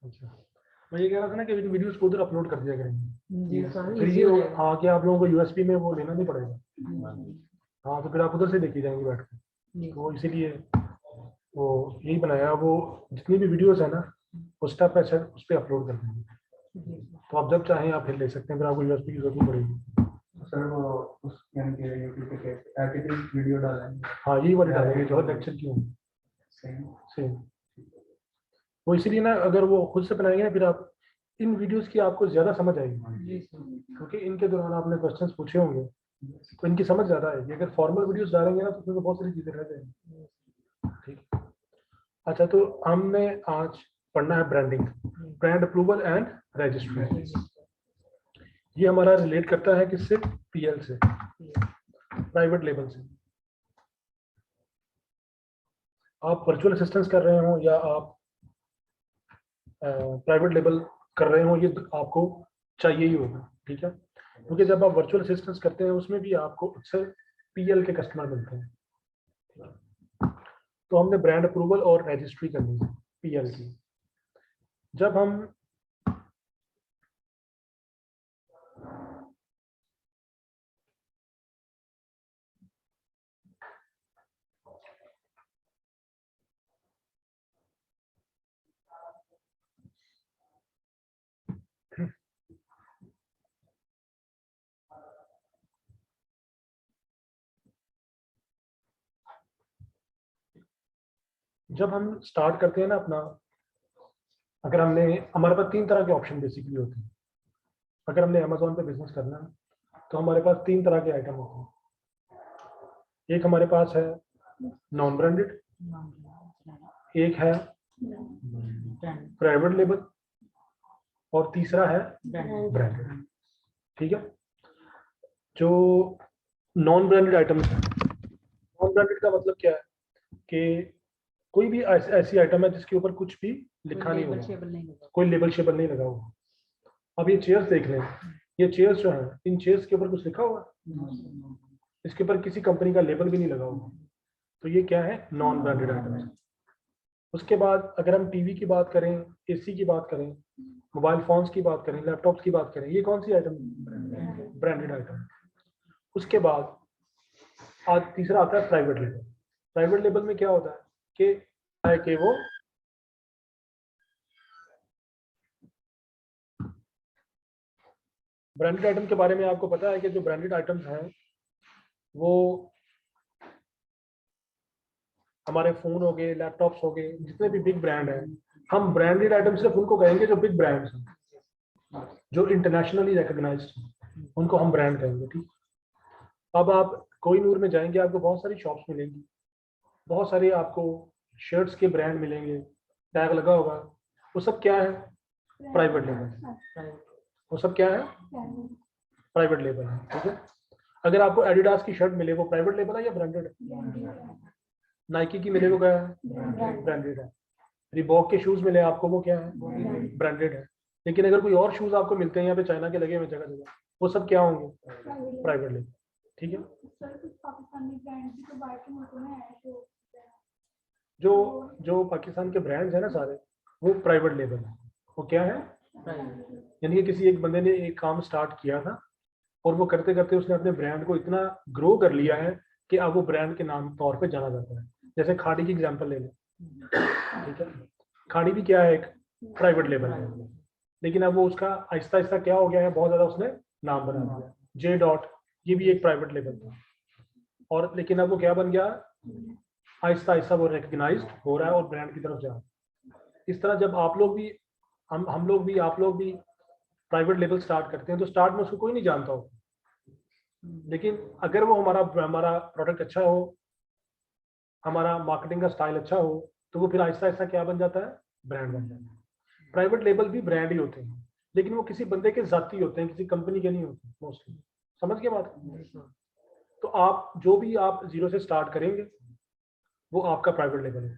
अच्छा, मैं ये कह रहा था ना कि वीडियोस को उधर अपलोड कर दिया करेंगे जी फिर ये हाँ कि आप लोगों को यूएसबी में वो लेना नहीं पड़ेगा। हाँ तो फिर आप उधर से देखी जाएंगे बैठ के, तो इसीलिए वो यही बनाया। वो जितनी भी वीडियोस है ना उस टाइप पे उस पर अपलोड कर देंगे, तो आप जब चाहें आप फिर ले सकते हैं, फिर आपको यूएसबी की जरूरत नहीं पड़ेगी। सर वो उस के यूट्यूब पे एडिटेड वीडियो डालेंगे। हाँ यही वाली डालेंगे जो लेक्चर की होंगी सेम। वो इसीलिए ना अगर वो खुद से बनाएंगे ना फिर आप इन वीडियोस की आपको ज्यादा समझ आएगी, क्योंकि इनके दौरान आपने क्वेश्चंस पूछे होंगे तो इनकी समझ ज्यादा आएगी। अगर फॉर्मल वीडियोस डालेंगे ना तो उसमें बहुत सारी चीजें रह जाएंगी। ठीक, अच्छा तो हमने आज पढ़ना है branding, brand approval and registry. ये हमारा रिलेट करता है किससे? पीएल से, प्राइवेट लेबल से। आप वर्चुअल असिस्टेंस कर रहे हो या आप प्राइवेट लेबल कर रहे हो, ये आपको चाहिए ही होगा। ठीक है, क्योंकि जब आप वर्चुअल असिस्टेंस करते हैं उसमें भी आपको अक्सर पीएल के कस्टमर मिलते हैं। तो हमने ब्रांड अप्रूवल और रजिस्ट्री करनी है पीएल की। जब हम स्टार्ट करते हैं ना अपना, अगर हमने हमारे पास तीन तरह के ऑप्शन बेसिकली होते हैं। अगर हमने अमेजोन पे बिजनेस करना है तो हमारे पास तीन तरह के आइटम होते हैं। एक हमारे पास है नॉन ब्रांडेड, एक है प्राइवेट लेबल और तीसरा है ब्रांडेड। ठीक है, जो नॉन ब्रांडेड आइटम्स है, नॉन ब्रांडेड का मतलब क्या है कि कोई भी ऐसी आइटम है जिसके ऊपर कुछ भी लिखा नहीं होगा, कोई लेबल शेबल नहीं लगा हुआ। अब ये चेयर्स देख लें, ये चेयर्स जो है इन चेयर्स के ऊपर कुछ लिखा हुआ, इसके ऊपर किसी कंपनी का लेबल भी नहीं लगा हुआ, तो ये क्या है? Non branded items. उसके बाद अगर हम टीवी की बात करें, एसी की बात करें, मोबाइल फोन्स की बात करें, लैपटॉप्स की बात करें, ये कौन सी आइटम? Branded item. उसके बाद आज तीसरा आता है प्राइवेट लेबल। प्राइवेट लेबल में क्या होता है कि वो ब्रांडेड आइटम के बारे में आपको पता है कि जो ब्रांडेड आइटम्स हैं वो हमारे फोन हो गए, लैपटॉप्स हो गए, जितने भी बिग ब्रांड हैं, हम ब्रांडेड आइटम सिर्फ उनको कहेंगे जो बिग ब्रांड्स हैं, जो इंटरनेशनली रिकॉग्नाइज्ड हैं, उनको हम ब्रांड कहेंगे। ठीक, अब आप कोहिनूर में जाएंगे आपको बहुत सारी शॉप्स मिलेंगी, बहुत सारे आपको शर्ट्स के ब्रांड मिलेंगे, टैग लगा होगा, वो सब क्या है? Private label. वो सब क्या है? प्राइवेट लेबल है। ठीक है, अगर आपको एडिडास की शर्ट मिले वो प्राइवेट लेबल है या ब्रांडेड है? नाइकी की मिले वो क्या है? ब्रांडेड है। रिबॉक के शूज मिले आपको वो क्या है? ब्रांडेड है। लेकिन अगर कोई और शूज आपको मिलते हैं यहाँ पे चाइना के लगे हुए जगह जगह, वो सब क्या होंगे? Private label. ठीक है, जो जो पाकिस्तान के ब्रांड्स हैं ना सारे, वो प्राइवेट लेबल है। वो क्या है? यानी कि किसी एक बंदे ने एक काम स्टार्ट किया था और वो करते करते उसने अपने ब्रांड को इतना ग्रो कर लिया है कि अब वो ब्रांड के नाम तौर पे जाना जाता है। जैसे खाड़ी की एग्जांपल ले लें। ठीक है, खाड़ी भी क्या है? एक प्राइवेट लेबल है, लेकिन अब वो उसका आहिस्ता आहिस्ता क्या हो गया है, बहुत ज्यादा उसने नाम बना दिया। जे डॉट, ये भी एक प्राइवेट लेबल था, और लेकिन अब वो क्या बन गया? आहिस्ता आहिस्ता वो रिकग्नाइज्ड हो रहा है और ब्रांड की तरफ जा रहा है। इस तरह जब आप लोग भी हम लोग भी आप लोग भी प्राइवेट लेबल स्टार्ट करते हैं तो स्टार्ट में उसको कोई नहीं जानता हो, लेकिन अगर वो हमारा प्रोडक्ट अच्छा हो, हमारा मार्केटिंग का स्टाइल अच्छा हो, तो वो फिर आहिस्ता आहिस्ता क्या बन जाता है, ब्रांड बन जाता है। प्राइवेट लेबल भी ब्रांड ही होते हैं, लेकिन वो किसी बंदे के जाती होते हैं, किसी कंपनी के नहीं होते मोस्टली। समझ गए बात? तो आप जो भी आप जीरो से स्टार्ट करेंगे वो आपका प्राइवेट लेबल है।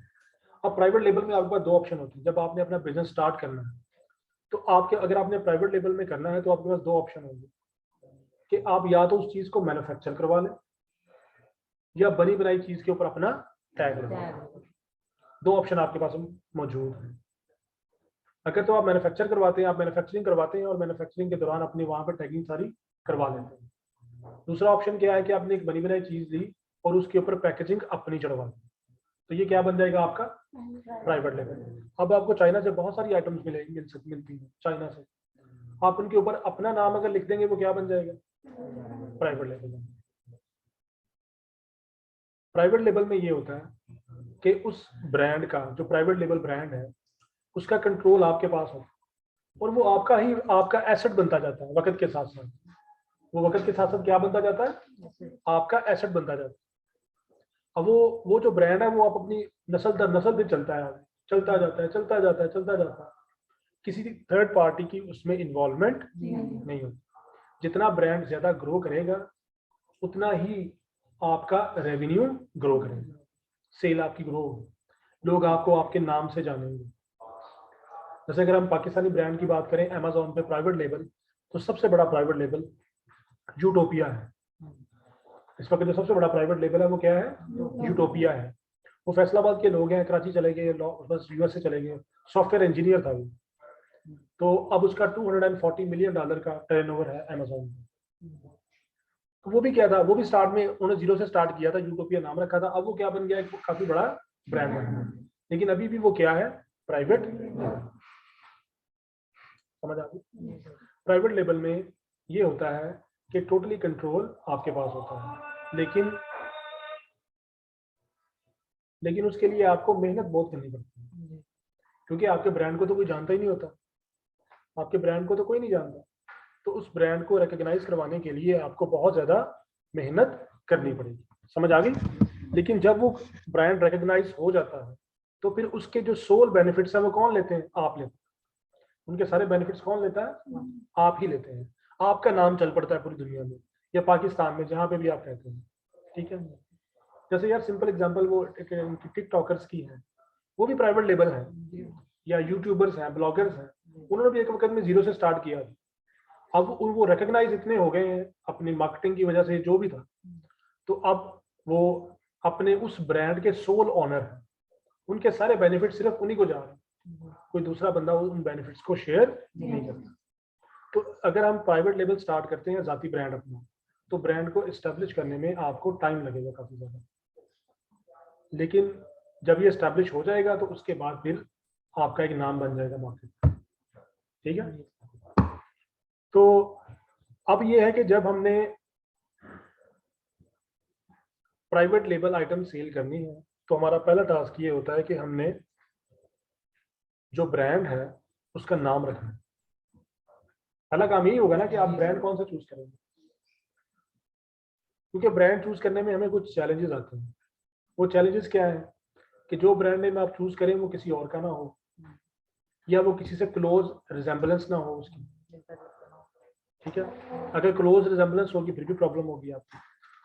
अब प्राइवेट लेबल में आपके पास दो ऑप्शन होते हैं। जब आपने अपना बिजनेस स्टार्ट करना है, तो आपके अगर आपने प्राइवेट लेबल में करना है तो आपके पास दो ऑप्शन होंगे कि आप या तो उस चीज को मैन्युफैक्चर करवा लें या बनी बनाई चीज के ऊपर अपना टैग लगवा लें। दो ऑप्शन आपके पास मौजूद है। अगर तो आप मैन्युफैक्चर करवाते हैं, आप मैन्युफैक्चरिंग करवाते हैं और मैन्युफैक्चरिंग के दौरान अपनी वहां पर टैगिंग सारी करवा लेते हैं। दूसरा ऑप्शन क्या है कि आपने एक बनी बनाई चीज ली और उसके ऊपर पैकेजिंग अपनी चढ़वा दी, तो ये क्या बन जाएगा आपका प्राइवेट लेबल। अब आपको चाइना से बहुत सारी आइटम्स मिलती हैं चाइना से, आप उनके ऊपर अपना नाम अगर लिख देंगे वो क्या बन जाएगा, प्राइवेट लेबल। प्राइवेट लेबल में ये होता है कि उस ब्रांड का, जो प्राइवेट लेबल ब्रांड है, उसका कंट्रोल आपके पास हो और वो आपका एसेट बनता जाता है वक्त के साथ साथ। वो वक्त के साथ साथ क्या बनता जाता है, आपका एसेट बनता जाता है। अब वो जो ब्रांड है वो आप अपनी नस्ल दर नस्ल भी चलता है, चलता जाता है, चलता जाता है, चलता जाता है। किसी थर्ड पार्टी की उसमें इन्वॉल्वमेंट नहीं होती। जितना ब्रांड ज्यादा ग्रो करेगा उतना ही आपका रेवेन्यू ग्रो करेगा, सेल आपकी ग्रो होगी, लोग आपको आपके नाम से जानेंगे। जैसे अगर हम पाकिस्तानी ब्रांड की बात करें अमेजोन पे प्राइवेट लेबल, तो सबसे बड़ा प्राइवेट लेबल यूटोपिया है। इस वक्त जो सबसे बड़ा प्राइवेट लेबल है वो क्या है, यूटोपिया है। वो फैसलाबाद के लोग हैं, कराची चले गए, बस यूएस से चले गए, सॉफ्टवेयर इंजीनियर था वो। तो अब उसका $240 मिलियन का टर्नओवर है अमेजोन में। तो वो भी क्या था, वो भी स्टार्ट में उन्होंने जीरो से स्टार्ट किया था, यूटोपिया नाम रखा था। अब वो क्या बन गया, एक काफी बड़ा ब्रांड बन गया, लेकिन अभी भी वो क्या है, प्राइवेट लेबल। समझ आ गई? प्राइवेट लेबल में ये होता है कि टोटली कंट्रोल आपके पास होता है, लेकिन उसके लिए आपको मेहनत बहुत करनी पड़ती है, क्योंकि आपके ब्रांड को तो कोई जानता ही नहीं होता, आपके ब्रांड को तो कोई नहीं जानता। तो उस ब्रांड को रिकॉग्नाइज करवाने के लिए आपको बहुत ज्यादा मेहनत करनी पड़ेगी। समझ आ गई? लेकिन जब वो ब्रांड रिकॉग्नाइज हो जाता है तो फिर उसके जो सोल बेनिफिट्स हैं वो कौन लेते हैं, आप लेते हैं। उनके सारे बेनिफिट्स कौन लेता है, आप ही लेते हैं। आपका नाम चल पड़ता है पूरी दुनिया में या पाकिस्तान में, जहां पे भी आप रहते हैं। ठीक है? जैसे यार सिंपल एग्जांपल वो टिकटॉकर्स की है, वो भी प्राइवेट लेबल है, या यूट्यूबर्स हैं, ब्लॉगर्स हैं, उन्होंने भी एक वक्त में जीरो से स्टार्ट किया। अब वो रिकॉग्नाइज इतने हो गए हैं अपनी मार्केटिंग की वजह से, जो भी था, तो अब वो अपने उस ब्रांड के सोल ऑनर हैं। उनके सारे बेनिफिट सिर्फ उन्हीं को जा रहे हैं, कोई दूसरा बंदा उन बेनिफिट्स को शेयर नहीं करता। तो अगर हम प्राइवेट लेबल स्टार्ट करते हैं जाती ब्रांड अपना, तो ब्रांड को एस्टेब्लिश करने में आपको टाइम लगेगा काफी ज्यादा, लेकिन जब ये एस्टेब्लिश हो जाएगा तो उसके बाद फिर आपका एक नाम बन जाएगा मार्केट। ठीक है? तो अब ये है कि जब हमने प्राइवेट लेबल आइटम सेल करनी है तो हमारा पहला टास्क ये होता है कि हमने जो ब्रांड है उसका नाम रखना है। पहला काम यही होगा ना कि आप ब्रांड कौन सा चूज करेंगे, क्योंकि ब्रांड चूज करने में हमें कुछ चैलेंजेस आते हैं। वो चैलेंजेस क्या है कि जो ब्रांड नेम आप चूज करें वो किसी और का ना हो, या वो किसी से क्लोज रिजेम्बलेंस ना हो उसकी। ठीक है? अगर क्लोज रिजेम्बलेंस होगी फिर भी प्रॉब्लम होगी आपकी।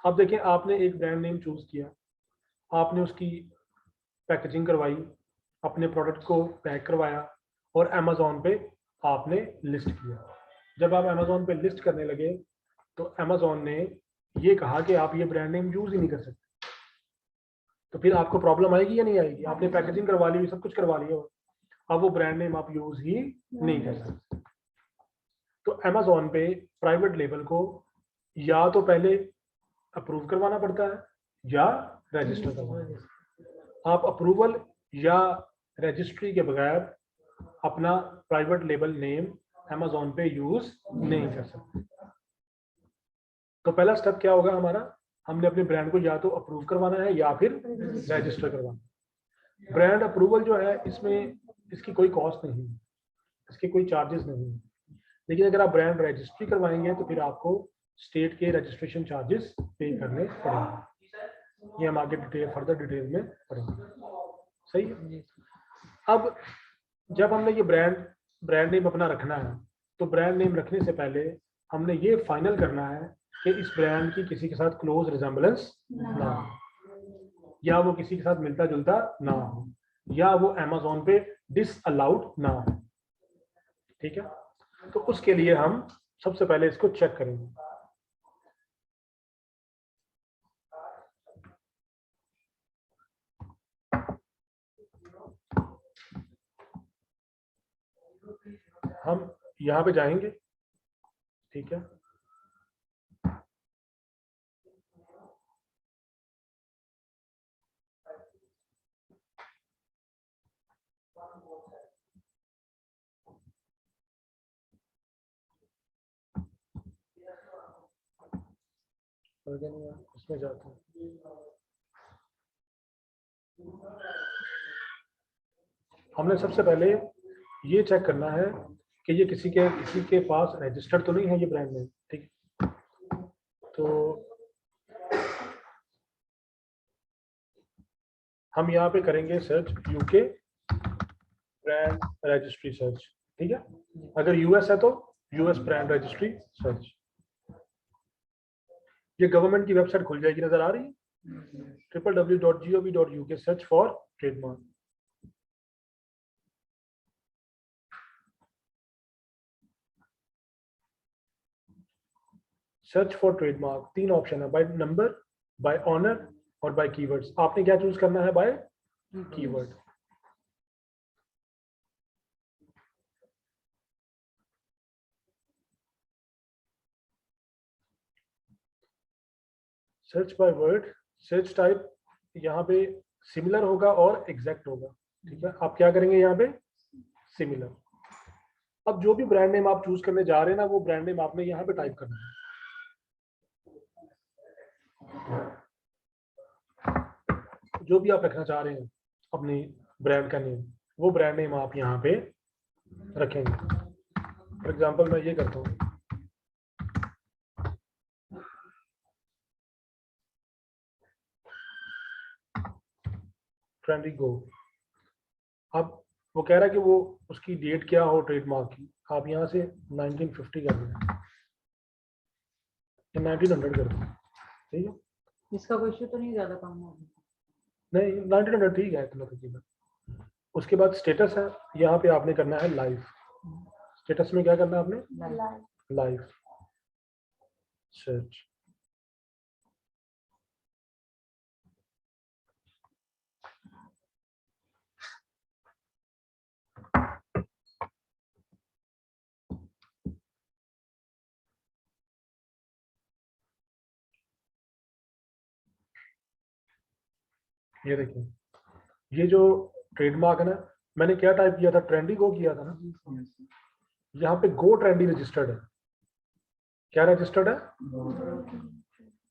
अब देखिए, आपने एक ब्रांड नेम चूज किया, आपने उसकी पैकेजिंग करवाई, अपने प्रोडक्ट को पैक करवाया और अमेजोन पे आपने लिस्ट किया। जब आप अमेजोन पे लिस्ट करने लगे तो अमेजोन ने ये कहा कि आप ये ब्रांड नेम यूज ही नहीं कर सकते। तो फिर आपको प्रॉब्लम आएगी या नहीं आएगी? आपने पैकेजिंग करवा ली, सब कुछ करवा लिया, अब वो ब्रांड नेम आप यूज ही नहीं कर सकते। तो अमेजोन पे प्राइवेट लेबल को या तो पहले अप्रूव करवाना पड़ता है या रजिस्टर करवाना पड़ता है। आप अप्रूवल या रजिस्ट्री के बगैर अपना प्राइवेट लेबल नेम अमेजोन पे यूज नहीं कर सकते। तो पहला स्टेप क्या होगा हमारा, हमने अपने ब्रांड को या तो अप्रूव करवाना है या फिर रजिस्टर करवाना है। ब्रांड अप्रूवल जो है इसमें इसकी कोई कॉस्ट नहीं है, इसके कोई चार्जेस नहीं है, लेकिन अगर आप ब्रांड रजिस्ट्री करवाएंगे तो फिर आपको स्टेट के रजिस्ट्रेशन चार्जेस पे करने पड़ेंगे। ये हम आगे डिटेल फर्दर डिटेल में पढ़ेंगे। सही है। अब जब हमने ये ब्रांड नेम अपना रखना है, तो ब्रांड नेम रखने से पहले हमने ये फाइनल करना है कि इस ब्रांड की किसी के साथ क्लोज रिजेम्बलेंस ना हो, या वो किसी के साथ मिलता जुलता ना हो, या वो अमेज़न पे डिसअलाउड ना हो। ठीक है, तो उसके लिए हम सबसे पहले इसको चेक करेंगे। हम यहाँ पे जाएंगे। ठीक है, इसमें जाते हैं। हमने सबसे पहले ये चेक करना है कि ये किसी के पास रजिस्टर्ड तो नहीं है ये ब्रांड नेम। ठीक है, तो हम यहाँ पे करेंगे search UK brand registry search. ठीक है, अगर यूएस है तो यूएस ब्रांड रजिस्ट्री सर्च। ये गवर्नमेंट की वेबसाइट खुल जाएगी, नजर आ रही है, www.gov.uk search for trademark. Search for trademark 3 option है, बाय नंबर, बाय ऑनर और बाय कीवर्ड्स। आपने क्या चूज करना है? By keyword. Search by word, search type यहाँ पे सिमिलर होगा और एग्जैक्ट होगा। ठीक है, आप क्या करेंगे यहाँ पे? सिमिलर। अब जो भी ब्रांड नेम आप चूज करने जा रहे हैं ना, वो ब्रांड नेम आपने यहाँ पे टाइप करना है। जो भी आप रखना चाह रहे हैं अपनी ब्रांड का नेम, वो ब्रांड नेम आप यहाँ पे रखेंगे। फॉर एग्जांपल मैं ये करता हूँ, ट्रेंडी गो। अब वो कह रहा है कि वो उसकी डेट क्या हो ट्रेडमार्क की, आप यहाँ से 1950 कर दें या 1900 कर दें। ठीक है, इसका कोई इश्यू तो नहीं, ज्यादा कम होगा? नहीं 1900 ठीक है इतना तकरीबन। उसके बाद स्टेटस है, यहाँ पे आपने करना है लाइव। स्टेटस में क्या करना है आपने? Live search. ये देखिए, ये जो ट्रेडमार्क है ना, मैंने क्या टाइप किया था? ट्रेंडी गो किया था ना। यहाँ पे गो ट्रेंडी रजिस्टर्ड है। क्या रजिस्टर्ड है?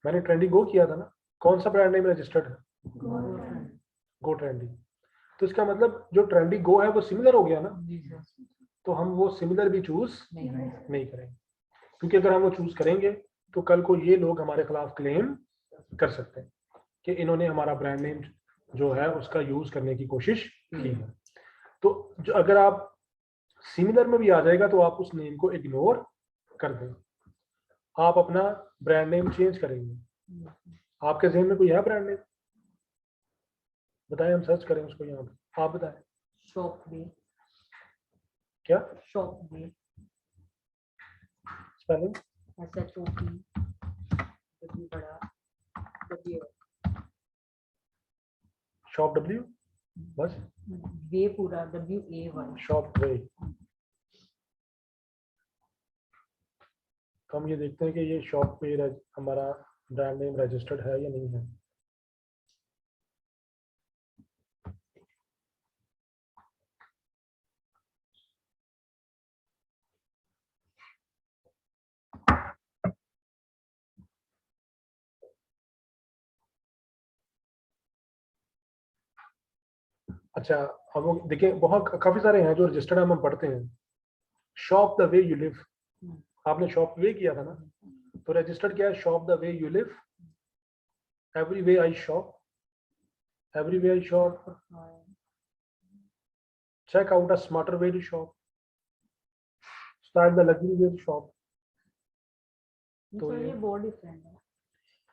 मैंने ट्रेंडी गो किया था ना। कौन सा ब्रांड नेम रजिस्टर्ड है? गो ट्रेंडी। तो इसका मतलब जो ट्रेंडी गो है वो सिमिलर हो गया ना, तो हम वो सिमिलर भी चूज नहीं करेंगे, क्योंकि अगर हम वो चूज करेंगे तो कल को ये लोग हमारे खिलाफ क्लेम कर सकते हैं कि इन्होंने हमारा ब्रांड नेम जो है उसका यूज करने की कोशिश की है। तो जो अगर आप सिमिलर में भी आ जाएगा तो आप उस नेम को इग्नोर कर दें। आप अपना ब्रांड नेम चेंज करेंगे। आपके जहन में कोई है ब्रांड नेम? बताएं, हम सर्च करें उसको यहाँ पे। आप बताएं। शॉप में। क्या? शॉप में। स्पेलिंग? SHOP W बड़ा W शॉप डब्ल्यू, बस वे पूरा WA1। शॉप वे। तो हम ये देखते हैं कि ये शॉप पे हमारा ब्रांड नेम रजिस्टर्ड है या नहीं है। अच्छा, हम लोग देखिए बहुत काफी सारे हैं जो रजिस्टर्ड हम पढ़ते हैं। Shop the way you live, आपने शॉप वे किया था ना, तो रजिस्टर्ड क्या है? Shop the way you live. Every way I shop, every way I shop, check out a smarter way to shop, start the luxury way to shop. तो ये बहुत डिफरेंट है।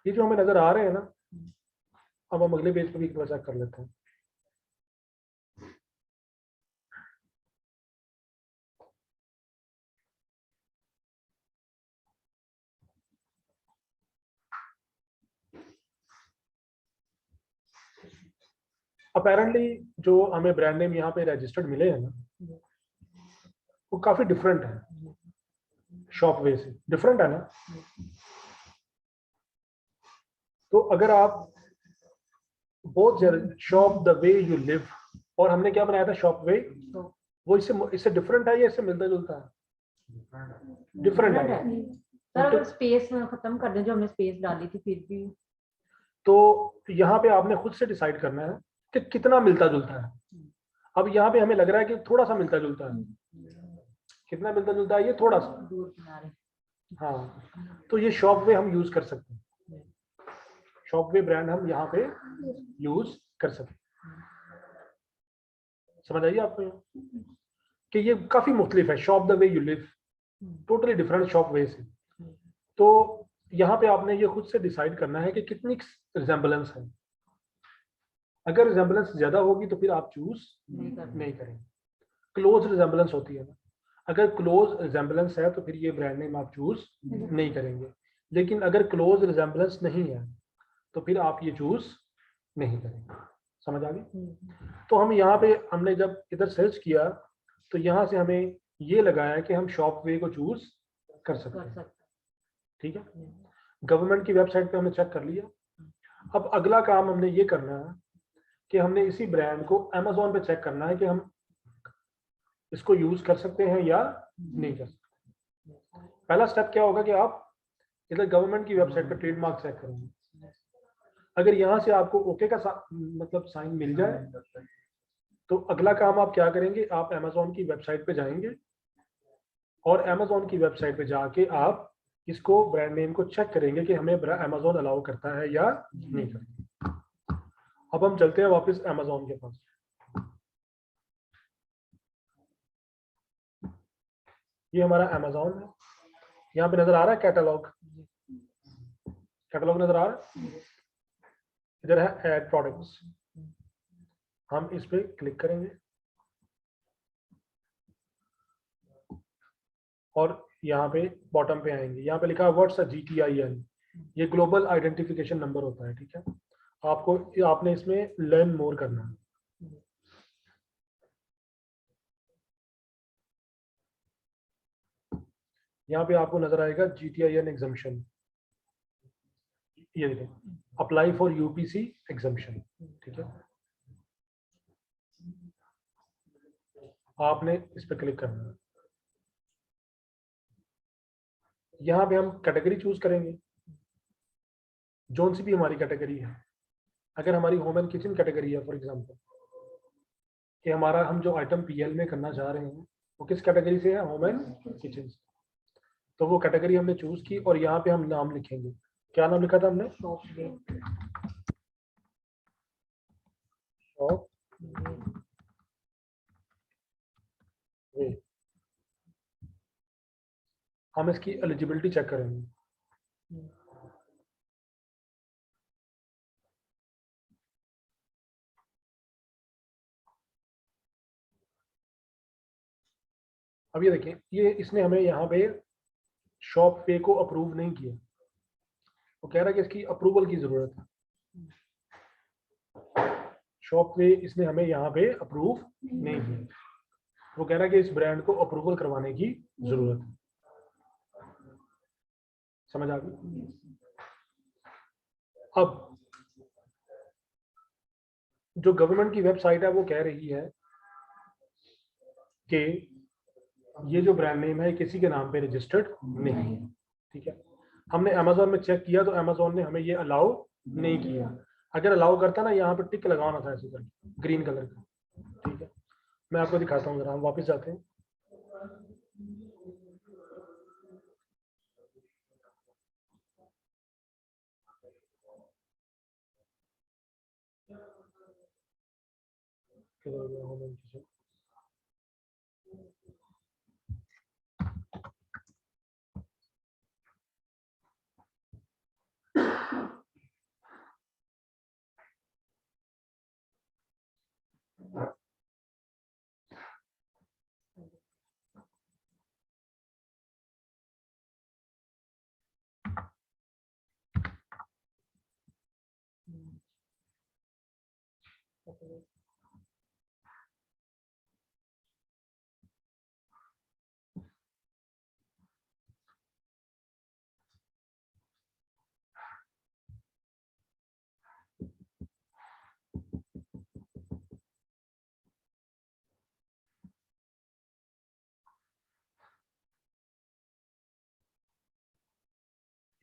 ये जो हमें नजर आ रहे हैं ना, अब हम अगले पेज पे भी एक बार चेक कर लेते हैं। अपेरेंटली जो हमें ब्रांड नेम यहाँ पे रजिस्टर्ड मिले हैं ना, वो काफी डिफरेंट है शॉप वे से, डिफरेंट है ना। तो अगर आप both shop the way you live, और हमने क्या बनाया था शॉप वे, वो इससे डिफरेंट है या इससे मिलता जुलता है? डिफरेंट है। सर अगर स्पेस खत्म कर दें जो हमने स्पेस डाली थी फिर भी, तो यहाँ पे आपने खुद से डिसाइड करना है कि कितना मिलता जुलता है। अब यहाँ पे हमें लग रहा है कि थोड़ा सा मिलता जुलता है। कितना मिलता जुलता है? ये थोड़ा सा। दूर किनारे। हाँ, तो ये शॉप वे हम यूज कर सकते हैं, शॉप वे ब्रांड हम यहाँ पे यूज कर सकते हैं। समझ आइए आपको कि ये काफी मुख्तलिफ है। Shop the way you live totally different shop way से। तो यहाँ पे आपने ये खुद से डिसाइड करना है कि कितनी रिजेम्बलेंस है। अगर रिजेम्बलेंस ज्यादा होगी तो फिर आप चूज नहीं करेंगे। क्लोज रिजेम्बलेंस होती है ना, अगर क्लोज रिजेम्बलेंस है तो फिर ये ब्रांड नेम आप चूज नहीं करेंगे। लेकिन अगर क्लोज रिजेम्बलेंस नहीं है तो फिर आप ये चूज नहीं करेंगे। समझ आ गई? तो हम यहाँ पे हमने जब इधर सर्च किया तो यहाँ से हमें ये लगाया कि हम शॉप वे को चूज कर सकते हैं। ठीक है, गवर्नमेंट की वेबसाइट पे हमने चेक कर लिया। अब अगला काम हमने ये करना है कि हमने इसी ब्रांड को Amazon पे चेक करना है कि हम इसको यूज कर सकते हैं या नहीं कर सकते। पहला स्टेप क्या होगा कि आप इधर गवर्नमेंट की वेबसाइट पे ट्रेडमार्क चेक करेंगे। अगर यहाँ से आपको ओके का मतलब साइन मिल जाए तो अगला काम आप क्या करेंगे, आप Amazon की वेबसाइट पे जाएंगे और Amazon की वेबसाइट पे जाके आप इसको ब्रांड नेम को चेक करेंगे कि हमें Amazon अलाउ करता है या नहीं करता। अब हम चलते हैं वापस Amazon के पास। ये हमारा Amazon है। यहाँ पे नजर आ रहा है कैटलॉग, कैटलॉग नजर आ रहा है। इधर है ऐड प्रोडक्ट्स, हम इस पे क्लिक करेंगे और यहाँ पे बॉटम पे आएंगे। यहाँ पे लिखा है व्हाट्स अ GTIN, ये ग्लोबल आइडेंटिफिकेशन नंबर होता है। ठीक है, आपने इसमें लर्न मोर करना है। यहाँ पे आपको नजर आएगा GTIN एग्जम्पशन, ये देखें, अप्लाई फॉर UPC एग्जम्पशन। ठीक है, आपने इस पर क्लिक करना है। यहाँ पे हम कैटेगरी चूज करेंगे, जोन सी भी हमारी कैटेगरी है। अगर हमारी होम एंड किचन कैटेगरी है फॉर एग्जांपल, कि हमारा हम जो आइटम PL में करना चाह रहे हैं वो किस कैटेगरी से है, होम एंड किचन से, तो वो कैटेगरी हमने चूज की और यहाँ पे हम नाम लिखेंगे। क्या नाम लिखा था हमने? शॉप वे। शॉप वे। हम इसकी एलिजिबिलिटी चेक करेंगे। अब ये देखें, ये इसने हमें यहाँ पे शॉप पे को अप्रूव नहीं किया। वो कह रहा है कि इसकी अप्रूवल की जरूरत है। शॉप पे इसने हमें यहाँ पे अप्रूव नहीं किया। वो कह रहा है कि इस ब्रांड को अप्रूवल करवाने की जरूरत है। समझ आ गई? अब जो गवर्नमेंट की वेबसाइट है वो कह रही है कि ये जो ब्रांड नेम है किसी के नाम पे रजिस्टर्ड नहीं है। ठीक है, हमने Amazon में चेक किया तो Amazon ने हमें ये अलाउ नहीं किया। अगर अलाउ करता ना, यहाँ पे टिक लगाना था ऐसे करके ग्रीन कलर का। ठीक है, मैं आपको दिखाता हूँ, जरा हम वापस जाते हैं। किधर गया होम एंड किचन?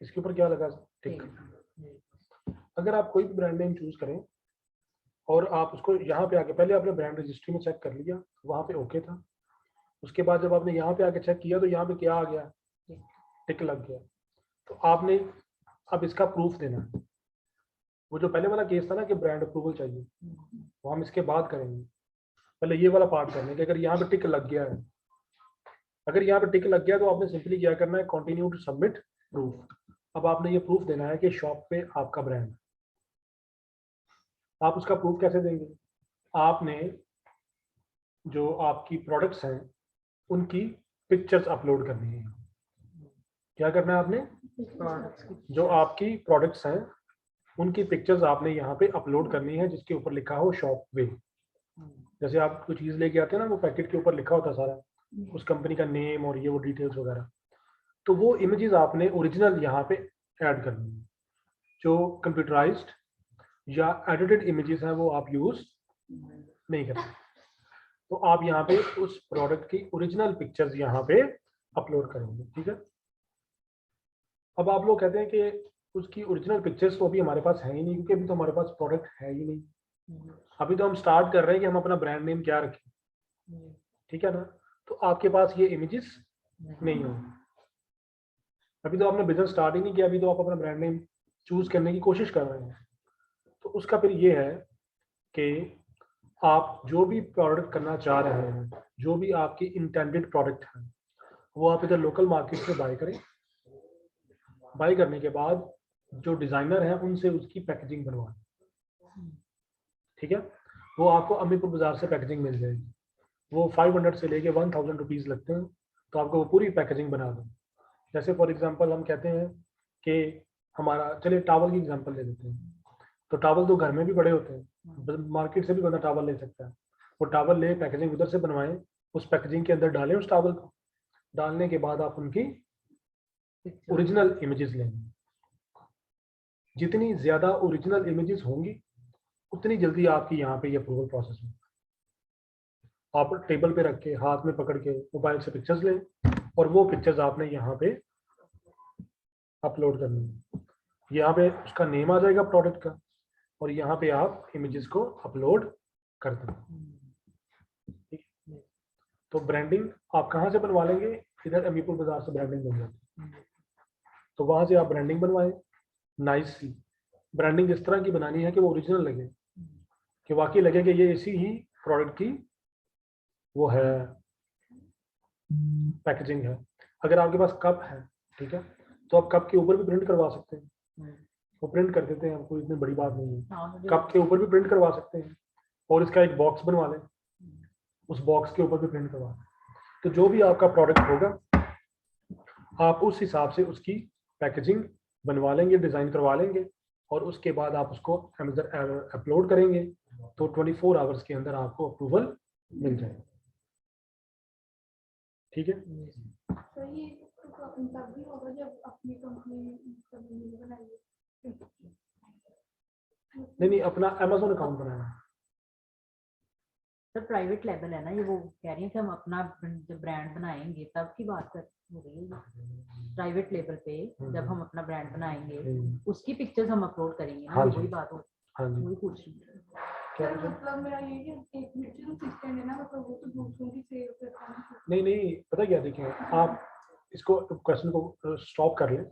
इसके ऊपर क्या लगा टिक? अगर आप कोई भी ब्रांड नेम चूज करें और आप उसको यहाँ पे आके, पहले आपने ब्रांड रजिस्ट्री में चेक कर लिया, वहाँ पे ओके था, उसके बाद जब आपने यहाँ पे आके चेक किया तो यहाँ पे क्या आ गया, टिक लग गया। तो आपने अब इसका प्रूफ देना है। वो जो पहले वाला केस था ना कि ब्रांड अप्रूवल चाहिए, वो हम इसके बाद करेंगे। पहले ये वाला पार्ट करने कि अगर यहाँ पे टिक लग गया है, अगर यहाँ पे टिक लग गया तो आपने सिंपली क्या करना है, कंटिन्यू टू सबमिट प्रूफ। अब आपने ये प्रूफ देना है कि शॉप पे आपका ब्रांड है। आप उसका प्रूफ कैसे देंगे? आपने जो आपकी प्रोडक्ट्स हैं उनकी पिक्चर्स अपलोड करनी है। क्या करना है आपने? जो आपकी प्रोडक्ट्स हैं उनकी पिक्चर्स आपने यहाँ पे अपलोड करनी है, जिसके ऊपर लिखा हो शॉप वे। जैसे आप कोई चीज़ लेके आते हैं ना, वो पैकेट के ऊपर लिखा होता है सारा उस कंपनी का नेम और ये वो डिटेल्स वगैरह। तो वो इमेजेस आपने ओरिजिनल यहाँ पे ऐड करनी है। जो कंप्यूटराइज्ड या एडिटेड इमेजेस हैं वो आप यूज नहीं कर सकते। तो आप यहाँ पे उस प्रोडक्ट की ओरिजिनल पिक्चर्स यहाँ पे अपलोड करेंगे। ठीक है। अब आप लोग कहते हैं कि उसकी ओरिजिनल पिक्चर्स तो अभी हमारे पास है ही नहीं, क्योंकि अभी तो हमारे पास प्रोडक्ट है ही नहीं। अभी तो हम स्टार्ट कर रहे हैं कि हम अपना ब्रांड नेम क्या रखें। ठीक है ना। तो आपके पास ये इमेजेस नहीं होंगे। अभी तो आपने बिजनेस स्टार्ट ही नहीं किया, अभी तो आप अपना ब्रांड नेम चूज करने की कोशिश कर रहे हैं। तो उसका फिर ये है कि आप जो भी प्रोडक्ट करना चाह रहे हैं, जो भी आपकी इंटेंडेड प्रोडक्ट है, वो आप इधर लोकल मार्केट से बाय करें। बाय करने के बाद जो डिजाइनर है उनसे उसकी पैकेजिंग बनवाएं। ठीक है। वो आपको अमीरपुर बाजार से पैकेजिंग मिल जाएगी। वो 500 से लेके 1000 रुपीज़ लगते हैं। तो आपको वो पूरी पैकेजिंग बना दें। जैसे फॉर एग्जांपल हम कहते हैं कि हमारा, चलिए टावल की एग्जांपल ले लेते हैं। तो टावल तो घर में भी बड़े होते हैं, मार्केट से भी बंदा टावल ले सकता है। वो टावल ले, पैकेजिंग उधर से बनवाएं, उस पैकेजिंग के अंदर डालें उस टावल को। डालने के बाद आप उनकी ओरिजिनल इमेजेस लेंगे। जितनी ज़्यादा ओरिजिनल इमेजेस होंगी उतनी जल्दी आपकी यहाँ पे ये अप्रूवल प्रोसेस होगी। आप टेबल पे रख के, हाथ में पकड़ के, मोबाइल से पिक्चर्स लें और वो पिक्चर्स आपने यहाँ पे अपलोड करनी है। यहाँ पे उसका नेम आ जाएगा प्रोडक्ट का और यहाँ पे आप इमेजेस को अपलोड कर दें। ठीक है। तो ब्रांडिंग आप कहाँ से बनवा लेंगे? इधर अमीरपुर बाजार से ब्रांडिंग बन जाती है। तो वहाँ से आप ब्रांडिंग बनवाएं नाइस सी। ब्रांडिंग इस तरह की बनानी है कि वो ओरिजिनल लगे, कि वाकई लगे कि ये इसी ही प्रोडक्ट की वो है पैकेजिंग है। अगर आपके पास कप है, ठीक है, तो आप कप के ऊपर भी प्रिंट करवा सकते हैं। वो प्रिंट कर देते हैं, कोई इतनी बड़ी बात नहीं है। कप के ऊपर भी प्रिंट करवा सकते हैं और इसका एक बॉक्स बनवा लें, उस बॉक्स के ऊपर भी प्रिंट करवा लें। तो जो भी आपका प्रोडक्ट होगा आप उस हिसाब से उसकी पैकेजिंग बनवा लेंगे, डिज़ाइन करवा लेंगे और उसके बाद आप उसको अमेज़न अपलोड करेंगे। तो 24 आवर्स के अंदर आपको अप्रूवल मिल जाएगा। ठीक है। तो ये तब भी होगा जब अपनी कंपनी बनाएंगे। नहीं, अपना अमेज़न अकाउंट बनाना। सर प्राइवेट लेवल है ना ये, वो कह रही है कि हम अपना जब ब्रांड बनाएंगे तब की बात कर हो रही है। प्राइवेट लेवल पे जब हम अपना ब्रांड बनाएंगे उसकी पिक्चर्स हम अपलोड करेंगे ना, वही बात हो। हाँ जी। वही पूछ रही हूँ। मतलब मेरा ये कि एक म्यूचुअल सिस्टम है ना, मतलब वो तो दूसरों की सेल करता है। नहीं, पता क्या, देखिए आप इसको क्वेश्चन को स्टॉप कर लें,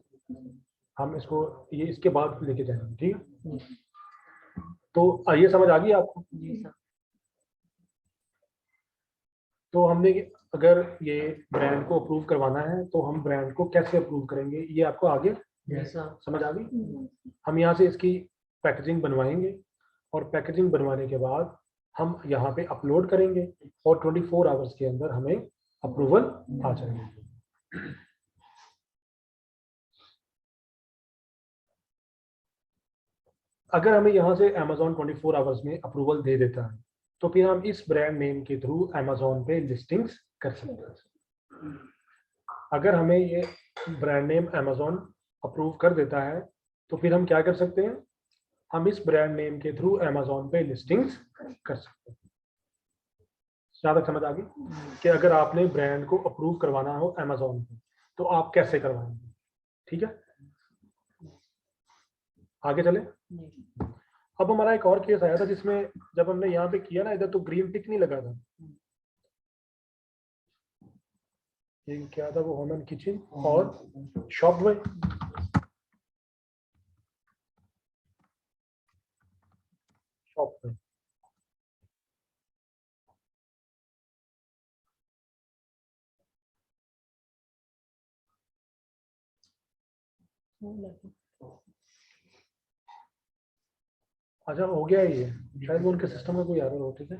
हम इसको ये इसके बाद लेके जाएंगे। ठीक है। तो ये समझ आ गई आपको? जी सर। तो हमने अगर ये ब्रांड को अप्रूव करवाना है तो हम ब्रांड को कैसे अप्रूव करेंगे, ये आपको आगे समझ आ गई। हम यहाँ से इसकी पैकेजिंग बनवाएंगे और पैकेजिंग बनवाने के बाद हम यहाँ पे अपलोड करेंगे और 24 आवर्स के अंदर हमें अप्रूवल आ जाएगी। अगर हमें यहाँ से Amazon 24 आवर्स में अप्रूवल दे देता है तो फिर हम इस ब्रांड नेम के थ्रू Amazon पे लिस्टिंग्स कर सकते हैं। अगर हमें ये ब्रांड नेम Amazon अप्रूव कर देता है तो फिर हम क्या कर सकते हैं, हम इस ब्रांड नेम के थ्रू Amazon पे लिस्टिंग्स कर सकते हैं। ज्यादा समझ आ गई कि अगर आपने ब्रांड को अप्रूव करवाना हो Amazon पे तो आप कैसे करवाएंगे। ठीक है, आगे चले। अब हमारा एक और केस आया था जिसमें जब हमने यहाँ पे किया ना, इधर तो ग्रीन टिक नहीं लगा था। ये क्या था, वो होम एंड किचन और शॉपवे। शॉपवे अच्छा हो गया ये, शायद वो उनके सिस्टम में कोई एरर हो। ठीक है,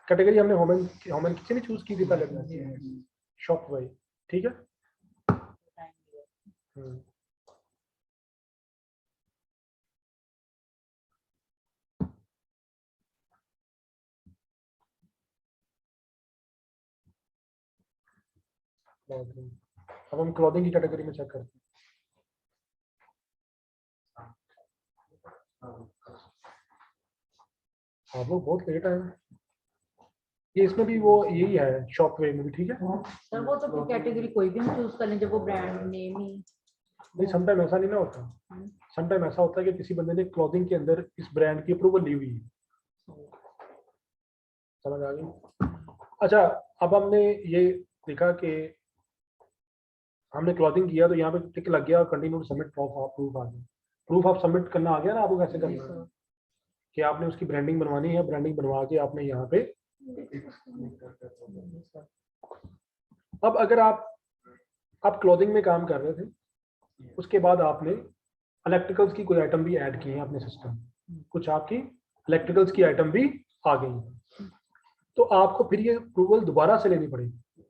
कैटेगरी हमने home and kitchen he choose की थी पहले, शॉपवे। ठीक है, अब हम क्लॉथिंग की कैटेगरी में चेक करते हैं। हाँ वो बहुत लेट है ये, इसमें भी वो यही है, शॉपवे में भी। ठीक है सर वो तो कैटेगरी कोई भी हम चूज कर लें जब वो ब्रांड नेम ही नहीं, समटाइम ऐसा नहीं ना होता। समटाइम ऐसा होता है कि किसी बंदे ने क्लॉथिंग के अंदर इस ब्रांड की अप्रूवल ली हुई है। समझ आ गई। अच्छा, अब हमने ये देखा कि हमने क्लॉथिंग किया तो यहाँ पे टिक लग गया और कंटिन्यू सबमिट प्रूफ आ गया। प्रूफ ऑफ सबमिट करना आ गया ना आपको, कैसे करना है कि आपने उसकी ब्रांडिंग बनवानी है, ब्रांडिंग बनवा के आपने यहाँ पे। अब अगर आप क्लॉथिंग में काम कर रहे थे, उसके बाद आपने इलेक्ट्रिकल्स की कोई आइटम भी ऐड की है अपने सिस्टम में, कुछ आपकी इलेक्ट्रिकल्स की आइटम भी आ गई है, तो आपको फिर ये अप्रूवल दोबारा से लेनी पड़ेगी।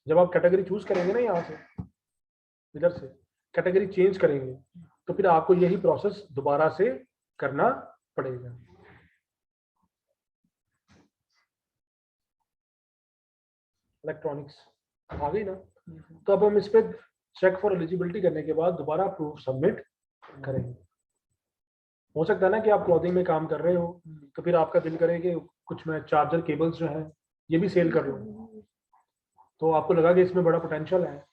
जब आप कैटेगरी चूज करेंगे ना, यहाँ से इधर से कैटेगरी चेंज करेंगे तो फिर आपको यही प्रोसेस दोबारा से करना पड़ेगा। इलेक्ट्रॉनिक्स आ गई ना, तो अब हम इस पे चेक फॉर एलिजिबिलिटी करने के बाद दोबारा प्रूफ सबमिट करेंगे। हो सकता है ना कि आप क्लॉथिंग में काम कर रहे हो तो फिर आपका दिल करे कि कुछ मैं चार्जर केबल्स जो है ये भी सेल कर लूँ, तो आपको लगा कि इसमें बड़ा पोटेंशियल है,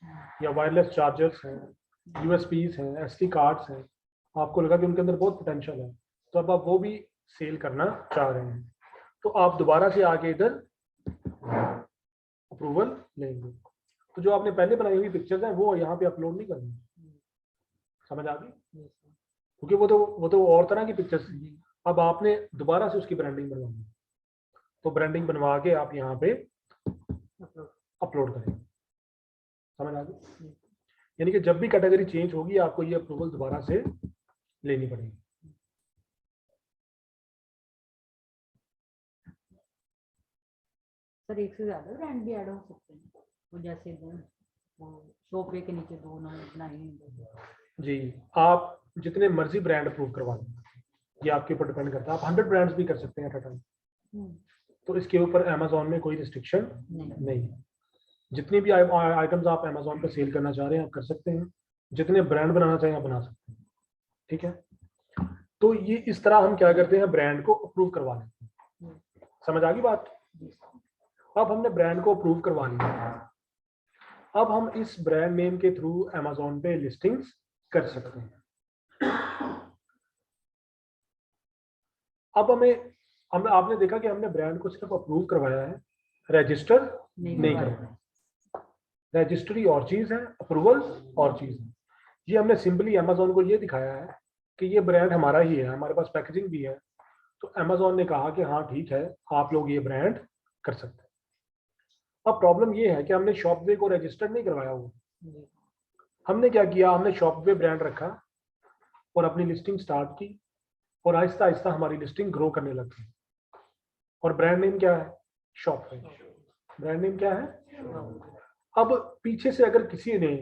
या वायरलेस चार्जर्स हैं, यूएसबीज हैं, एसडी कार्ड्स हैं, आपको लगा कि उनके अंदर बहुत पोटेंशियल है, तो अब आप वो भी सेल करना चाह रहे हैं, तो आप दोबारा से आके इधर अप्रूवल लेंगे। तो जो आपने पहले बनाई हुई पिक्चर्स हैं वो यहाँ पे अपलोड नहीं करनी। समझ आ गई, क्योंकि वो तो और तरह की पिक्चर्स थी। अब आपने दोबारा से उसकी ब्रांडिंग बनवानी, तो ब्रांडिंग बनवा के आप यहाँ पे अपलोड करेंगे। समझ आ गई, यानी कि जब भी कैटेगरी चेंज होगी आपको ये अप्रूवल दोबारा से लेनी पड़ेगी। सर एक से ज्यादा ब्रांड भी ऐड हो सकते हैं, तो जैसे वो शॉपवे के नीचे दो उन्होंने बनाए जी, आप जितने मर्जी ब्रांड अप्रूव करवा लें, ये आपके ऊपर डिपेंड करता है। आप 100 ब्रांड्स भी कर सकते हैं एट अ टाइम, तो इसके ऊपर अमेजोन में कोई रिस्ट्रिक्शन नहीं है। जितनी भी आइटम्स आप अमेजोन पर सेल करना चाह रहे हैं आप कर सकते हैं, जितने ब्रांड बनाना चाहें आप बना सकते हैं। ठीक है, तो ये इस तरह हम क्या करते हैं, ब्रांड को अप्रूव करवा लेते हैं। समझ आ गई बात। अब हमने ब्रांड को अप्रूव करवा लिया, अब हम इस ब्रांड नेम के थ्रू अमेजोन पे लिस्टिंग्स कर सकते हैं। अब आपने देखा कि हमने ब्रांड को सिर्फ अप्रूव करवाया है, रजिस्टर नहीं करवाया। रजिस्ट्री और चीज है, अप्रूवल और चीज है। ये हमने सिंपली अमेजोन को ये दिखाया है कि ये ब्रांड हमारा ही है, हमारे पास पैकेजिंग भी है, तो अमेजोन ने कहा कि हाँ ठीक है, आप लोग ये ब्रांड कर सकते हैं। अब प्रॉब्लम ये है कि हमने शॉपवे को रजिस्टर्ड नहीं करवाया हुआ। जी। हमने क्या किया, हमने शॉपवे ब्रांड रखा और अपनी लिस्टिंग स्टार्ट की और आहिस्ता आहिस्ता हमारी लिस्टिंग ग्रो करने लगी। और ब्रांड नेम क्या है? शॉपवे। ब्रांड नेम क्या है? अब पीछे से अगर किसी ने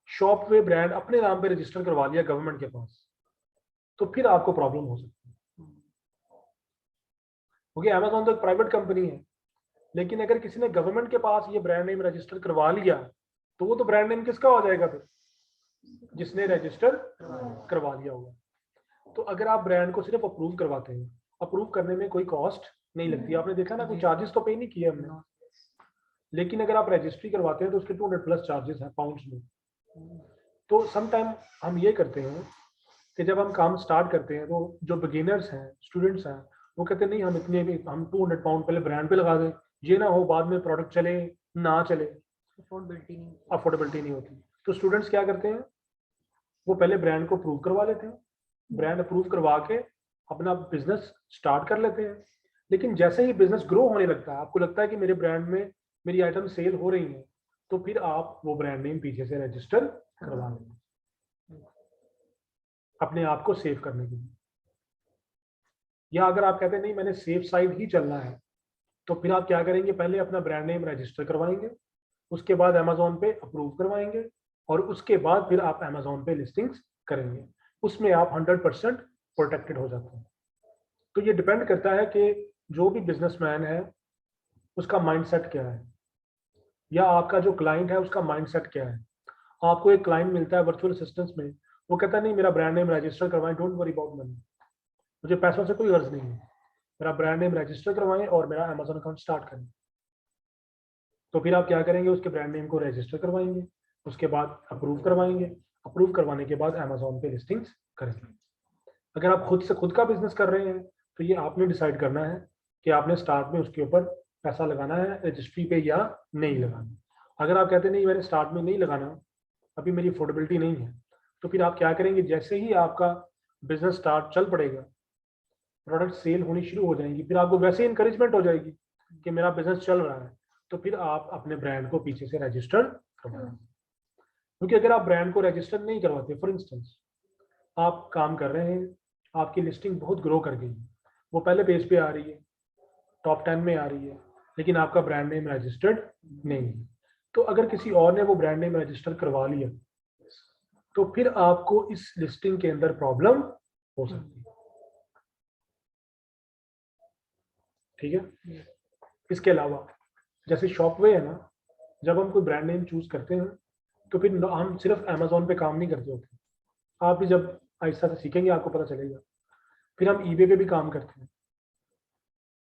शॉपवे ब्रांड अपने नाम पे रजिस्टर करवा लिया गवर्नमेंट के पास, तो फिर आपको प्रॉब्लम हो सकती है, क्योंकि अमेजोन तो एक प्राइवेट कंपनी है। लेकिन अगर किसी ने गवर्नमेंट के पास ये ब्रांड नेम रजिस्टर करवा लिया, तो वो तो ब्रांड नेम किसका हो जाएगा फिर? जिसने रजिस्टर करवा लिया होगा। तो अगर आप ब्रांड को सिर्फ अप्रूव करवाते हैं, अप्रूव करने में कोई कॉस्ट नहीं लगती, आपने देखा ना, कोई चार्जेस तो पे नहीं किए हमने। लेकिन अगर आप रजिस्ट्री करवाते हैं तो उसके 200 प्लस चार्जेस हैं पाउंड्स में। तो सम टाइम हम ये करते हैं कि जब हम काम स्टार्ट करते हैं तो जो बिगिनर्स हैं, स्टूडेंट्स हैं, वो कहते हैं नहीं हम इतने भी, हम 200 पाउंड पहले ब्रांड पे लगा दें, ये ना हो बाद में प्रोडक्ट चले ना चले, अफोर्डेबिलिटी नहीं होती। तो स्टूडेंट्स क्या करते हैं, वो पहले ब्रांड को अप्रूव करवा लेते हैं, ब्रांड अप्रूव करवा के अपना बिजनेस स्टार्ट कर लेते हैं। लेकिन जैसे ही बिजनेस ग्रो होने लगता है, आपको लगता है कि मेरे ब्रांड में मेरी आइटम सेल हो रही है, तो फिर आप वो ब्रांड नेम पीछे से रजिस्टर करवा लें अपने आप को सेव करने के लिए। या अगर आप कहते हैं नहीं मैंने सेफ साइड ही चलना है, तो फिर आप क्या करेंगे, पहले अपना ब्रांड नेम रजिस्टर करवाएंगे, उसके बाद अमेजोन पे अप्रूव करवाएंगे और उसके बाद फिर आप अमेजोन पे लिस्टिंग्स करेंगे। उसमें आप 100% प्रोटेक्टेड हो जाते हैं। तो ये डिपेंड करता है कि जो भी बिजनेसमैन है उसका माइंडसेट क्या है, या आपका जो क्लाइंट है उसका माइंडसेट क्या है। आपको एक क्लाइंट मिलता है वर्चुअल असिस्टेंस में, वो कहता है नहीं मेरा ब्रांड नेम रजिस्टर करवाएं, डोंट वरी अबाउट मनी, मुझे पैसों से कोई गर्ज नहीं है, मेरा ब्रांड नेम रजिस्टर करवाएं और मेरा अमेजोन अकाउंट स्टार्ट करें। तो फिर आप क्या करेंगे, उसके ब्रांड नेम को रजिस्टर करवाएंगे, उसके बाद अप्रूव करवाएंगे, अप्रूव करवाने के बाद अमेजोन पे लिस्टिंग्स करेंगे। अगर आप खुद से खुद का बिजनेस कर रहे हैं तो ये आपने डिसाइड करना है कि आपने स्टार्ट में उसके ऊपर पैसा लगाना है रजिस्ट्री पे या नहीं लगाना। अगर आप कहते हैं नहीं मैंने स्टार्ट में नहीं लगाना, अभी मेरी अफोर्डेबिलिटी नहीं है, तो फिर आप क्या करेंगे, जैसे ही आपका बिजनेस स्टार्ट चल पड़ेगा, प्रोडक्ट सेल होनी शुरू हो जाएंगी, फिर आपको वैसे ही इंकरेजमेंट हो जाएगी कि मेरा बिजनेस चल रहा है, तो फिर आप अपने ब्रांड को पीछे से रजिस्टर करवाएं। क्योंकि अगर आप ब्रांड को रजिस्टर नहीं करवाते, फॉर इंस्टेंस आप काम कर रहे हैं, आपकी लिस्टिंग बहुत ग्रो कर गई, वो पहले पेज पे आ रही है, टॉप 10 में आ रही है, लेकिन आपका ब्रांड नेम रजिस्टर्ड नहीं है, तो अगर किसी और ने वो ब्रांड नेम रजिस्टर करवा लिया, तो फिर आपको इस लिस्टिंग के अंदर प्रॉब्लम हो सकती है। ठीक है। इसके अलावा जैसे शॉपवे है ना, जब हम कोई ब्रांड नेम चूज करते हैं तो फिर हम सिर्फ अमेजोन पे काम नहीं करते होते, आप भी जब आहिस्ता से सीखेंगे आपको पता चलेगा। फिर हम ईबे पे भी काम करते हैं,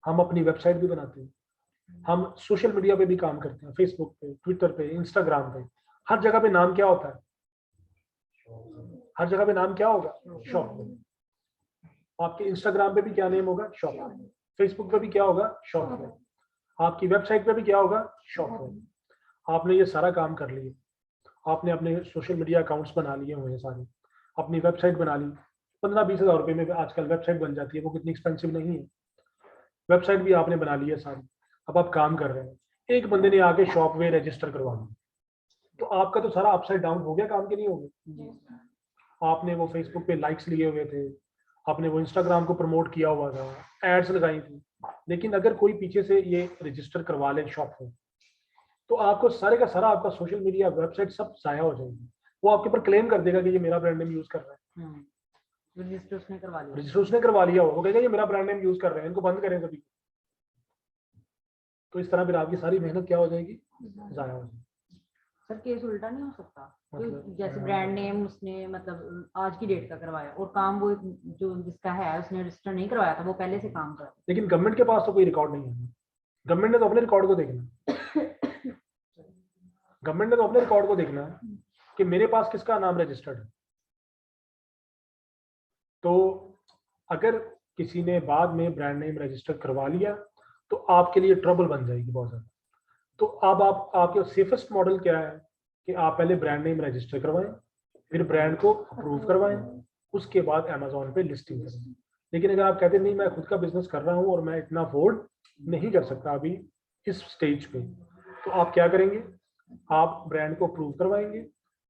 हम अपनी वेबसाइट भी बनाते हैं, हम सोशल मीडिया पे भी काम करते हैं, फेसबुक पे, ट्विटर पे, इंस्टाग्राम पे, हर जगह पे नाम क्या होता है, हर जगह पे नाम क्या होगा, शॉपवे। आपके इंस्टाग्राम पे भी क्या नेम होगा, शॉपवे। फेसबुक पे भी क्या होगा, शॉपवे। आपकी वेबसाइट पे भी क्या होगा, शॉपवे। आपने ये सारा काम कर लिया, आपने अपने सोशल मीडिया अकाउंट्स बना लिए हुए हैं सारे, अपनी वेबसाइट बना ली, 15-20 हज़ार रुपये में आजकल वेबसाइट बन जाती है, वो कितनी एक्सपेंसिव नहीं है। वेबसाइट भी आपने बना ली है सारी, अब आप काम कर रहे हैं, एक बंदे ने आके शॉपवे रजिस्टर करवा दी, तो आपका तो सारा अपसाइड डाउन हो गया काम, के नहीं हो गए। आपने वो फेसबुक पे लाइक्स लिए हुए थे, आपने वो इंस्टाग्राम को प्रमोट किया हुआ था, एड्स लगाई थी, लेकिन अगर कोई पीछे से ये रजिस्टर करवा ले शॉपवे, तो आपको सारे का सारा आपका सोशल मीडिया, वेबसाइट सब जाया हो जाएगी। वो आपके ऊपर क्लेम कर देगा कि ये मेरा ब्रांड नेम यूज कर रहा है, रजिस्टर उसने करवा लिया, रजिस्टर उसने करवा लिया होगा, वो कहेगा ये मेरा ब्रांड नेम यूज कर रहे हैं, इनको बंद करें सभी। तो इस तरह फिर आपकी सारी मेहनत क्या हो जाएगी, जाया हो जाएगी। सर केस उल्टा नहीं हो सकता, मतलब जैसे ब्रांड नेम उसने मतलब आज की डेट का करवाया और काम वो जो जिसका है उसने रजिस्टर नहीं करवाया था, वो पहले से काम कर, लेकिन गवर्नमेंट के पास तो कोई रिकॉर्ड नहीं है, गवर्नमेंट ने तो अपने रिकॉर्ड को देखना, गवर्नमेंट ने तो अपने रिकॉर्ड को देखना है कि मेरे पास किसका नाम रजिस्टर्ड है। तो अगर किसी ने बाद में ब्रांड नेम रजिस्टर करवा लिया तो आपके लिए ट्रबल बन जाएगी बहुत ज़्यादा। तो अब आपके सेफेस्ट मॉडल क्या है कि आप पहले ब्रांड नेम रजिस्टर करवाएं, फिर ब्रांड को अप्रूव करवाएं, उसके बाद अमेजोन पे लिस्टिंग करें। लेकिन अगर आप कहते हैं नहीं मैं खुद का बिजनेस कर रहा हूं और मैं इतना अफोर्ड नहीं कर सकता अभी, इस स्टेज पे, तो आप क्या करेंगे, आप ब्रांड को अप्रूव करवाएंगे,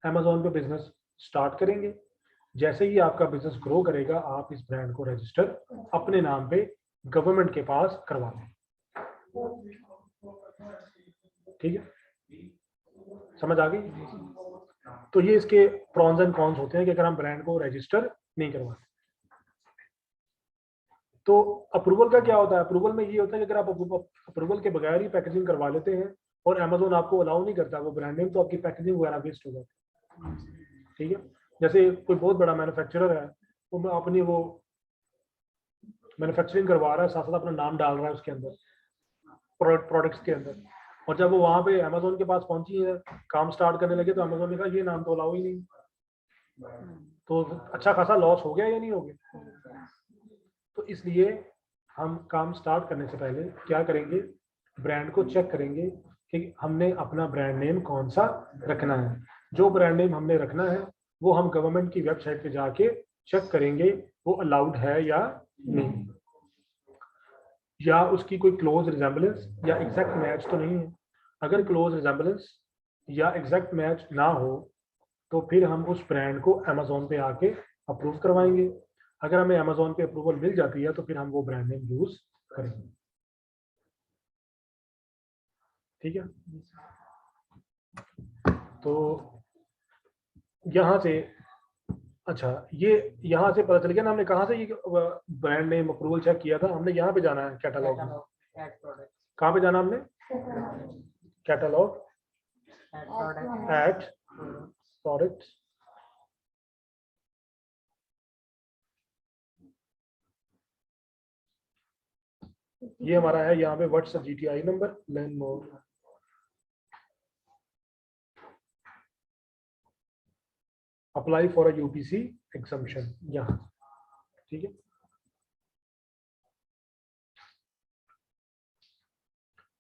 अमेजोन पे बिजनेस स्टार्ट करेंगे। जैसे ही आपका बिजनेस ग्रो करेगा, आप इस ब्रांड को रजिस्टर अपने नाम पे गवर्नमेंट के पास करवा दें। ठीक है, समझ आ गई? तो ये इसके प्रॉन्स एंड कॉन्स होते हैं कि अगर हम ब्रांड को रजिस्टर नहीं करवाते। तो अप्रूवल का क्या होता है? अप्रूवल में ये होता है कि अगर आप अप्रूवल के बगैर ही पैकेजिंग करवा लेते हैं और अमेजोन आपको अलाउ नहीं करता वो ब्रांड नेम, तो आपकी पैकेजिंग वगैरह वेस्ट हो जाती है। ठीक है, जैसे कोई बहुत बड़ा मैन्युफैक्चरर है, वो अपनी वो मैन्युफैक्चरिंग करवा रहा है, साथ साथ अपना नाम डाल रहा है उसके अंदर, प्रोडक्ट्स के अंदर, और जब वो वहां पे अमेजोन के पास पहुंची है, काम स्टार्ट करने लगे, तो अमेजोन ने कहा ये नाम तो अलाउ ही नहीं। तो अच्छा खासा लॉस हो गया या नहीं हो गया? तो इसलिए हम काम स्टार्ट करने से पहले क्या करेंगे, ब्रांड को चेक करेंगे कि हमने अपना ब्रांड नेम कौन सा रखना है। जो ब्रांड नेम हमने रखना है वो हम गवर्नमेंट की वेबसाइट पे जाके चेक करेंगे वो अलाउड है या नहीं, या उसकी कोई क्लोज रिजेम्बलेंस या एग्जैक्ट मैच तो नहीं है। अगर क्लोज रिजेम्बलेंस या एग्जैक्ट मैच ना हो तो फिर हम उस ब्रांड को अमेजोन पे आके अप्रूव करवाएंगे। अगर हमें अमेजोन पे अप्रूवल मिल जाती है तो फिर हम वो ब्रांड नेम यूज करेंगे। ठीक है, तो यहाँ से, अच्छा ये यहाँ से पता चल गया ना हमने कहाँ से ये ब्रांड नेम अप्रूवल चेक किया था। हमने यहाँ पे जाना है कैटलॉग में। कहाँ पे जाना हमने? कैटलॉग एट प्रोडक्ट, ये हमारा है यहाँ पे what's GTI number, learn more, apply for a UPC exemption यहाँ। ठीक है,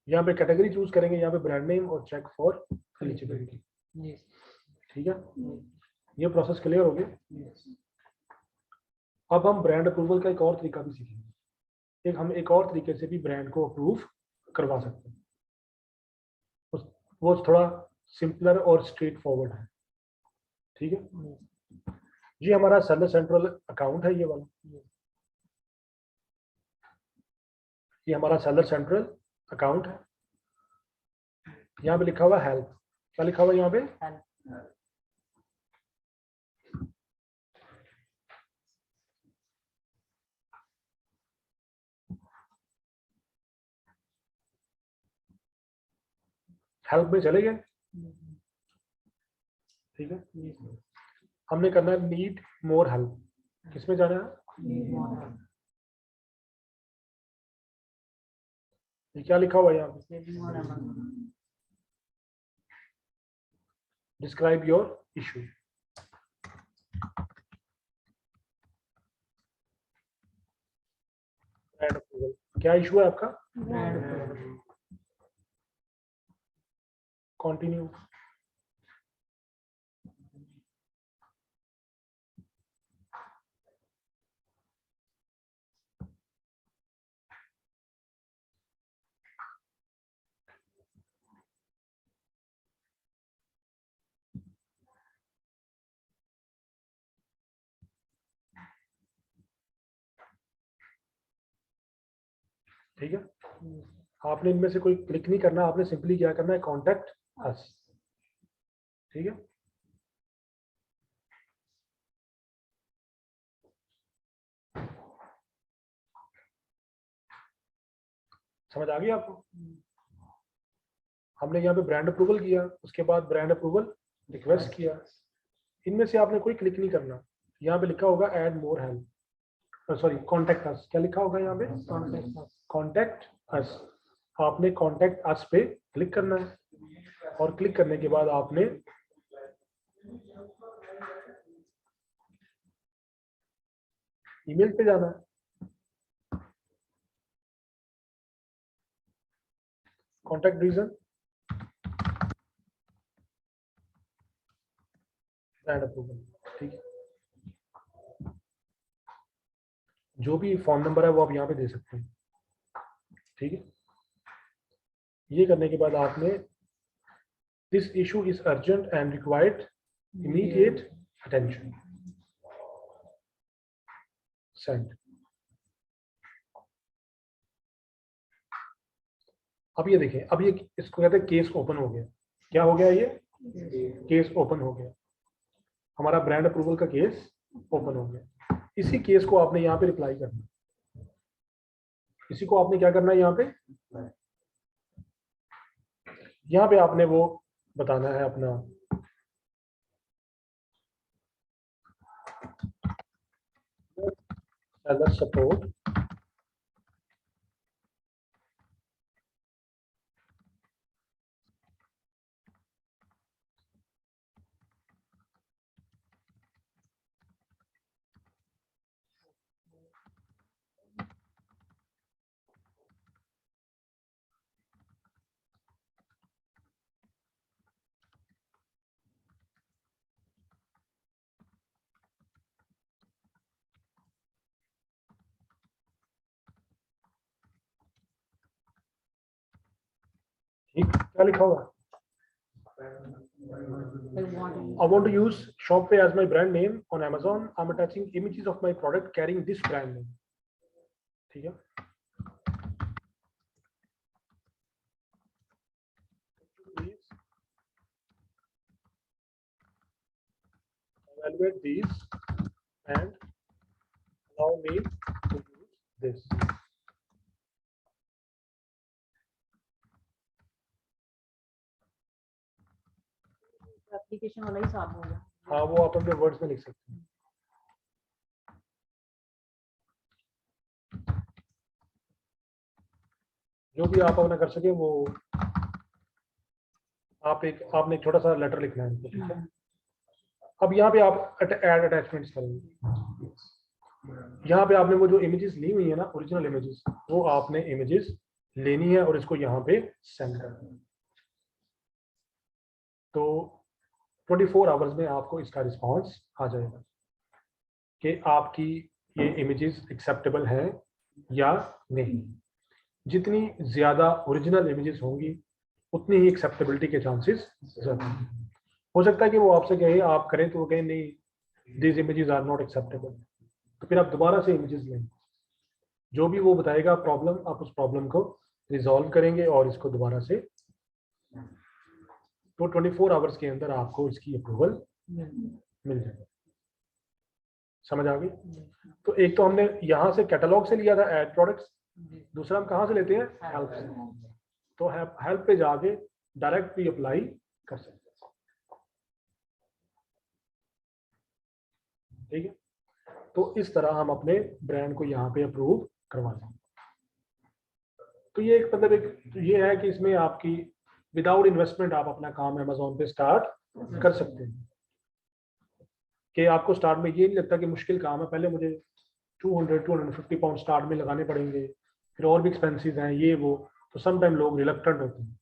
यहाँ पे कैटेगरी चूज करेंगे, यहाँ पे ब्रांड नेम और चेक फॉर एलिजिबिलिटी। ठीक है, ये प्रोसेस क्लियर हो गया। अब हम ब्रांड अप्रूवल का एक और तरीका भी सीखेंगे। हम एक और तरीके से भी ब्रांड को अप्रूव करवा सकते हैं, वो थोड़ा सिंपलर और स्ट्रेट फॉरवर्ड है। ठीक है, ये हमारा सेलर सेंट्रल अकाउंट है, ये वाला, ये हमारा सेलर सेंट्रल अकाउंट है। यहाँ पे लिखा हुआ हेल्प, क्या लिखा हुआ है यहाँ पे? हेल्प में चले गए। ठीक है, हमने करना है नीड मोर हेल्प। किसमें जाना है? ये क्या लिखा हुआ है यहाँ पे? Describe your issue. क्या इशू है आपका? कंटिन्यू। ठीक है, आपने इनमें से कोई क्लिक नहीं करना, आपने सिंपली क्या करना है, कॉन्टेक्ट अस। ठीक है, समझ आ गई आपको? हमने यहाँ पे ब्रांड अप्रूवल किया, उसके बाद ब्रांड अप्रूवल रिक्वेस्ट किया। इनमें से आपने कोई क्लिक नहीं करना। यहाँ पे लिखा होगा add more help, sorry contact us. क्या लिखा होगा यहाँ पे? Contact us. आपने कॉन्टेक्ट अस पे क्लिक करना है, और क्लिक करने के बाद आपने ईमेल पे जाना है। Contact reason, brand approval. ठीक है, जो भी फोन नंबर है वो आप यहाँ पे दे सकते हैं। ठीक है, ये करने के बाद आपने this issue is urgent and required immediate attention, send. अब ये देखें, अब ये इसको कहते हैं केस ओपन हो गया। क्या हो गया? ये केस ओपन हो गया, हमारा ब्रांड अप्रूवल का केस ओपन हो गया। इसी केस को आपने यहाँ पे रिप्लाई करना है, इसी को आपने क्या करना है यहाँ पे आपने वो बताना है अपना सेलर सपोर्ट ठीक, क्या लिखा हुआ? I want to use Shopway as my brand name on Amazon. I'm attaching images of my product carrying this brand name. ठीक है, please evaluate these and allow me to use this. Application वाला ही साफ हो गया। हाँ, वो आप अपने वर्ड्स में लिख सकते हैं। जो भी आप अपना कर सके वो आपने एक छोटा सा लेटर लिखना है इनको, ठीक है। अब यहाँ पे आप ऐड अटैचमेंट्स करेंगे। यहाँ पे आपने वो जो इमेजेस ली हुई है ना, ओरिजिनल इमेजेस, वो आपने इमेजेस लेनी है और इसको यहाँ पे सेंड करना है। तो 24 आवर्स में आपको इसका रिस्पांस आ जाएगा कि आपकी ये इमेजेस एक्सेप्टेबल हैं या नहीं। जितनी ज्यादा ओरिजिनल इमेजेस होंगी उतनी ही एक्सेप्टेबिलिटी के चांसेस ज्यादा हैं। हो सकता है कि वो आपसे कहे, आप करें तो वो कहें नहीं, this images are not acceptable, तो फिर आप दोबारा से इमेजेस लें। जो भी वो बताएगा प्रॉब्लम, आप उस प्रॉब्लम को रिजॉल्व करेंगे और इसको दोबारा से, तो 24 आवर्स के अंदर आपको इसकी अप्रूवल मिल जाएगी। समझ आ गई? तो एक तो हमने यहाँ से कैटलॉग से लिया था एड प्रोडक्ट्स, दूसरा हम कहाँ से लेते हैं? हेल्प से। तो हेल्प पे जाके डायरेक्ट भी अप्लाई कर सकते हैं। ठीक है, तो इस तरह हम अपने ब्रांड को यहाँ पे अप्रूव करवा दें। तो ये एक मतलब एक ये है कि इसमें आपकी विदाउट इन्वेस्टमेंट आप अपना काम अमेज़न पे स्टार्ट कर सकते हैं। कि आपको स्टार्ट में ये नहीं लगता कि मुश्किल काम है, पहले मुझे 250 पाउंड स्टार्ट में लगाने पड़ेंगे, फिर और भी एक्सपेंसेस हैं ये वो, तो सम टाइम लोग रिलक्टेंट होते हैं।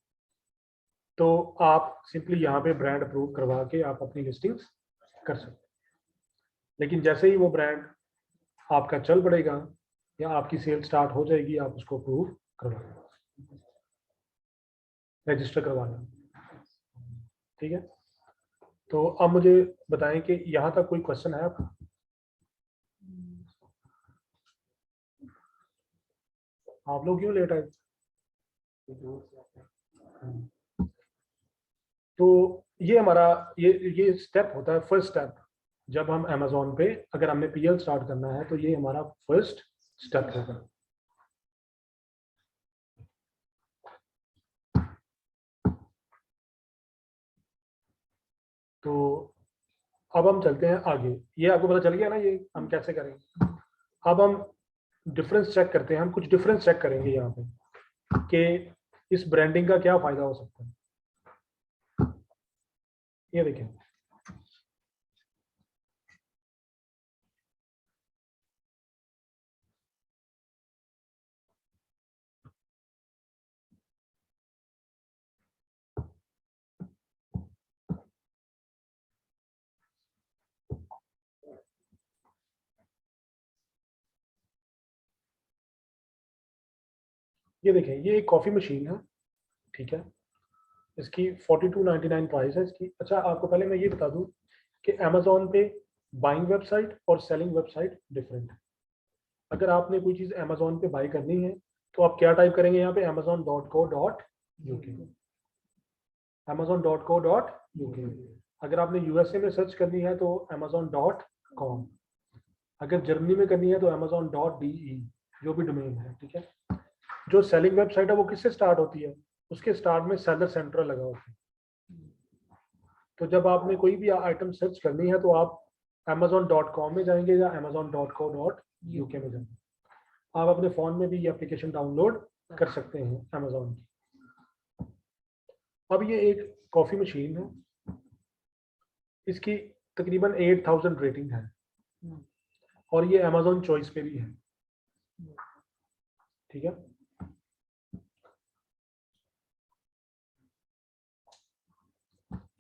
तो आप सिंपली यहाँ पे ब्रांड अप्रूव करवा के आप अपनी लिस्टिंग्स कर सकते हैं। लेकिन जैसे ही वो ब्रांड आपका चल पड़ेगा या आपकी सेल स्टार्ट हो जाएगी, आप उसको अप्रूव करवा रजिस्टर करवा लें। ठीक है, तो अब मुझे बताएं कि यहाँ तक कोई क्वेश्चन है आपका? आप लोग क्यों लेट आए? तो ये हमारा ये स्टेप होता है, फर्स्ट स्टेप। जब हम अमेज़न पे अगर हमने पीएल स्टार्ट करना है तो ये हमारा फर्स्ट स्टेप होगा। तो अब हम चलते हैं आगे। ये आपको पता चल गया ना ये हम कैसे करेंगे। अब हम डिफरेंस चेक करते हैं, हम कुछ डिफरेंस चेक करेंगे यहाँ पे कि इस ब्रांडिंग का क्या फायदा हो सकता है। ये देखें, ये देखें, ये एक कॉफी मशीन है। ठीक है, इसकी 42.99 प्राइस है इसकी। अच्छा, आपको पहले मैं ये बता दूं कि अमेजोन पे बाइंग वेबसाइट और सेलिंग वेबसाइट डिफरेंट है। अगर आपने कोई चीज़ अमेजोन पे बाई करनी है तो आप क्या टाइप करेंगे यहाँ पे, amazon.co.uk, amazon.co.uk। अगर आपने यूएसए में सर्च करनी है तो amazon.com, अगर जर्मनी में करनी है तो amazon.de, जो भी डोमेन है, ठीक है। जो सेलिंग वेबसाइट है वो किससे स्टार्ट होती है, उसके स्टार्ट में सेलर सेंट्रल लगा होता है। तो जब आपने कोई भी आइटम सर्च करनी है तो आप amazon.com में जाएंगे या amazon.co.uk में जाएंगे। आप अपने फ़ोन में भी ये एप्लीकेशन डाउनलोड कर सकते हैं अमेजोन की। अब ये एक कॉफ़ी मशीन है, इसकी तकरीबन 8000 रेटिंग है और ये अमेजोन चॉइस पे भी है, ठीक है।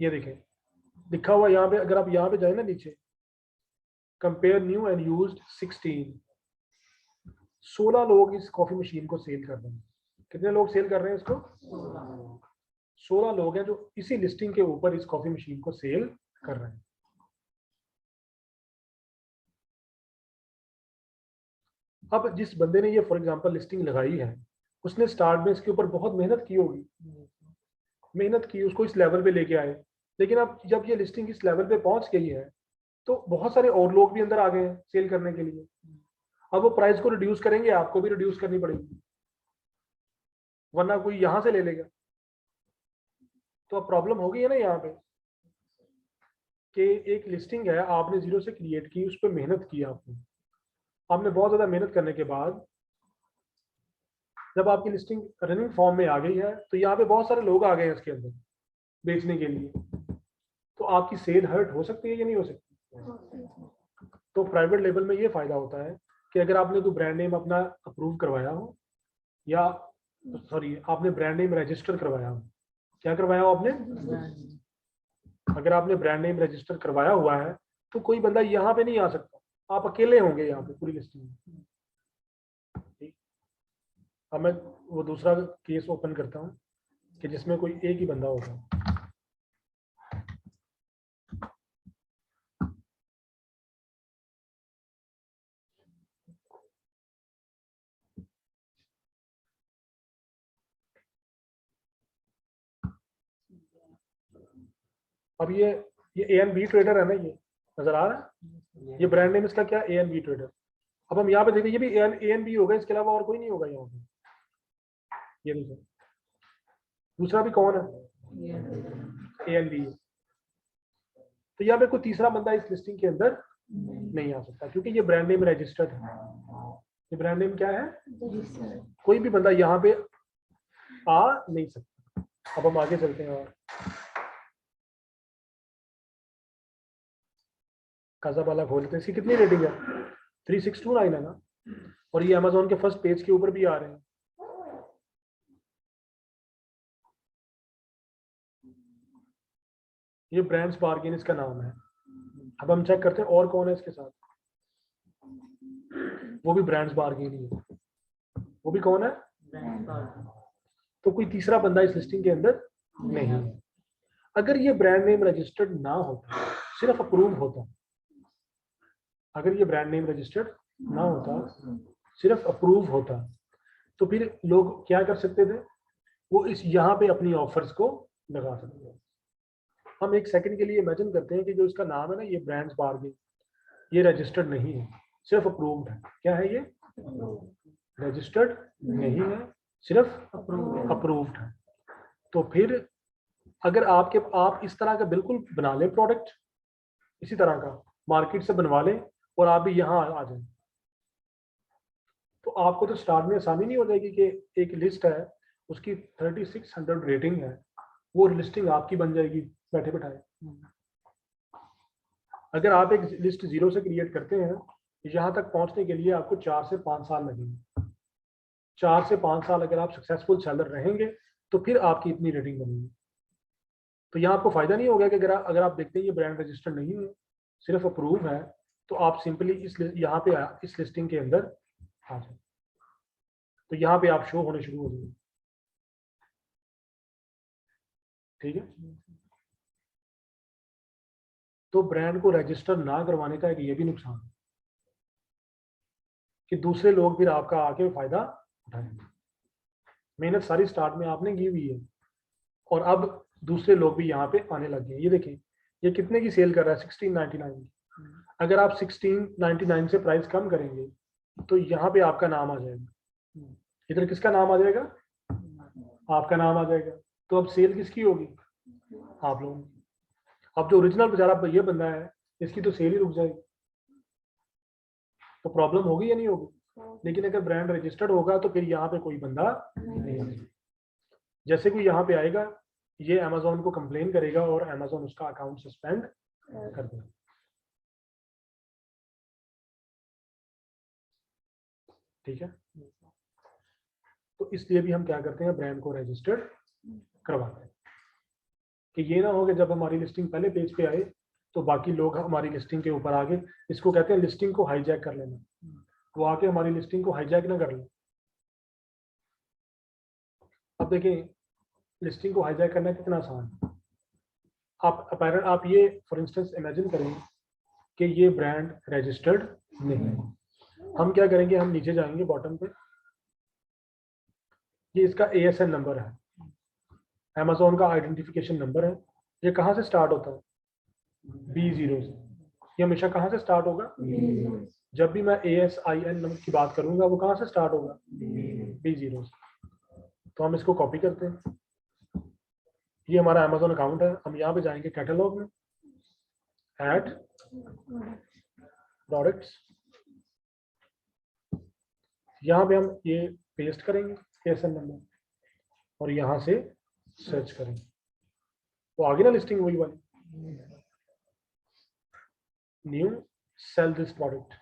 ये देखें लिखा हुआ यहाँ पे, अगर आप यहाँ पे जाए ना नीचे, कंपेयर न्यू एंड यूज्ड 16 लोग इस कॉफी मशीन को सेल कर रहे हैं। कितने लोग सेल कर रहे हैं इसको? 16 लोग हैं जो इसी लिस्टिंग के ऊपर इस कॉफी मशीन को सेल कर रहे हैं। अब जिस बंदे ने ये फॉर एग्जांपल लिस्टिंग लगाई है, उसने स्टार्ट में इसके ऊपर बहुत मेहनत की होगी, मेहनत की, उसको इस लेवल पे लेके आए। लेकिन अब जब ये लिस्टिंग इस लेवल पे पहुंच गई है तो बहुत सारे और लोग भी अंदर आ गए हैं सेल करने के लिए। अब वो प्राइस को रिड्यूस करेंगे, आपको भी रिड्यूस करनी पड़ेगी, वरना कोई यहां से ले लेगा। तो अब प्रॉब्लम हो गई है ना यहाँ पे कि एक लिस्टिंग है, आपने जीरो से क्रिएट की, उस पर मेहनत की आपने बहुत ज्यादा मेहनत करने के बाद जब आपकी लिस्टिंग रनिंग फॉर्म में आ गई है तो यहाँ पे बहुत सारे लोग आ गए हैं इसके अंदर बेचने के लिए, तो आपकी सेल हर्ट हो सकती है या नहीं हो सकती? तो प्राइवेट लेवल में ये फायदा होता है कि अगर आपने कोई ब्रांड नेम अपना अप्रूव करवाया हो, या सॉरी आपने ब्रांड नेम रजिस्टर करवाया हो, क्या करवाया हो आपने? अगर आपने ब्रांड नेम रजिस्टर करवाया हुआ है तो कोई बंदा यहाँ पे नहीं आ सकता, आप अकेले होंगे यहाँ पे पूरी लिस्टिंग में। ठीक, अब मैं वो दूसरा केस ओपन करता हूँ कि जिसमें कोई एक ही बंदा होगा। अब ये A&B ट्रेडर है ना, ये नजर आ रहा है, ये ब्रांड नेम इसका क्या, A&B ट्रेडर। अब हम यहाँ पे देखिए ये भी A&B होगा, इसके अलावा और कोई नहीं होगा यहाँ पे। ये देखो दूसरा भी कौन है, A&B। तो यहाँ पे कोई तीसरा बंदा इस लिस्टिंग के अंदर नहीं आ सकता क्योंकि ये ब्रांड नेम रजिस्टर्ड है। ये ब्रांड नेम क्या है, कोई भी बंदा यहाँ पे आ नहीं सकता। अब हम आगे चलते हैं और काज़ाबाला खोलते हैं। इसकी कितनी रेटिंग है? 3629 है ना, और ये अमेजोन के फर्स्ट पेज के ऊपर भी आ रहे हैं। ये ब्रांड्स बार्गेन इसका नाम है। अब हम चेक करते हैं और कौन है इसके साथ, वो भी ब्रांड्स बार्गेन ही है। वो भी कौन है? तो कोई तीसरा बंदा इस लिस्टिंग के अंदर नहीं है। अगर ये ब्रांड नेम रजिस्टर्ड ना होता, सिर्फ अप्रूव होता, अगर ये ब्रांड नेम रजिस्टर्ड ना होता, सिर्फ अप्रूव होता, तो फिर लोग क्या कर सकते थे, वो इस यहाँ पे अपनी ऑफर्स को लगा सकते थे। हम एक सेकंड के लिए इमेजिन करते हैं कि जो इसका नाम है ना, ये ब्रांड्स बार्गेन, ये रजिस्टर्ड नहीं है, सिर्फ अप्रूव्ड है। क्या है ये? रजिस्टर्ड नहीं है, सिर्फ अप्रूव्ड है। तो फिर अगर आप इस तरह का बिल्कुल बना लें प्रोडक्ट, इसी तरह का मार्केट से बनवा लें और आप भी यहाँ आ जाएं, तो आपको तो स्टार्ट में आसानी नहीं हो जाएगी कि एक लिस्ट है उसकी 3600 रेटिंग है, वो लिस्टिंग आपकी बन जाएगी बैठे बैठाए। अगर आप एक लिस्ट जीरो से क्रिएट करते हैं, यहाँ तक पहुँचने के लिए आपको 4 से 5 साल लगेंगे। 4 से 5 साल अगर आप सक्सेसफुल सेलर रहेंगे तो फिर आपकी इतनी रेटिंग बनेगी। तो यहाँ आपको फायदा नहीं होगा कि अगर आप देखते हैं ये ब्रांड रजिस्टर्ड नहीं है, सिर्फ अप्रूव है, तो आप सिंपली यहाँ पे इस लिस्टिंग के अंदर आ जाए, तो यहाँ पे आप शो होने शुरू हो जाएंगे। ठीक है। तो ब्रांड को रजिस्टर ना करवाने का एक ये भी नुकसान है कि दूसरे लोग फिर आपका आके फायदा उठाएंगे। मेहनत सारी स्टार्ट में आपने की हुई है और अब दूसरे लोग भी यहाँ पे आने लग गए। ये देखें ये कितने की सेल कर रहा है, 1699। अगर आप 1699 से प्राइस कम करेंगे तो यहाँ पे आपका नाम आ जाएगा। इधर किसका नाम आ जाएगा, आपका नाम आ जाएगा। तो अब सेल किसकी होगी, आप लोगों की। अब जो ओरिजिनल बेचारा ये बंदा है इसकी तो सेल ही रुक जाएगी, तो प्रॉब्लम होगी या नहीं होगी। लेकिन अगर ब्रांड रजिस्टर्ड होगा तो फिर यहाँ पे कोई बंदा नहीं आएगा। जैसे कोई यहाँ पे आएगा ये अमेजोन को कंप्लेन करेगा और अमेजोन उसका अकाउंट सस्पेंड कर देगा। ठीक है। तो इसलिए भी हम क्या करते हैं, ब्रांड को रजिस्टर्ड करवाते हैं कि ये ना हो कि जब हमारी लिस्टिंग पहले पेज पे आए तो बाकी लोग हमारी लिस्टिंग के ऊपर आगे, इसको कहते हैं लिस्टिंग को हाईजैक कर लेना, वो आके हमारी लिस्टिंग को हाईजैक ना कर ले। अब देखें लिस्टिंग को हाईजैक करना कितना आसान है। आप ये फॉर इंस्टेंस इमेजिन करें कि ये ब्रांड रजिस्टर्ड नहीं है। हम क्या करेंगे, हम नीचे जाएंगे बॉटम पे, ये इसका ASN नंबर है, अमेजोन का आइडेंटिफिकेशन नंबर है। ये कहाँ से स्टार्ट होता है, B0 से। ये हमेशा कहाँ से स्टार्ट होगा, जब भी मैं ASIN नंबर की बात करूंगा वो कहाँ से स्टार्ट होगा, B0 से। तो हम इसको कॉपी करते हैं, ये हमारा अमेजोन अकाउंट है। हम यहाँ पे जाएंगे कैटलॉग में, ऐड प्रोडक्ट्स, यहाँ पे हम ये पेस्ट करेंगे ASN नंबर और यहाँ से सर्च करेंगे तो आगे ना लिस्टिंग वही वाली, न्यू सेल दिस प्रोडक्ट।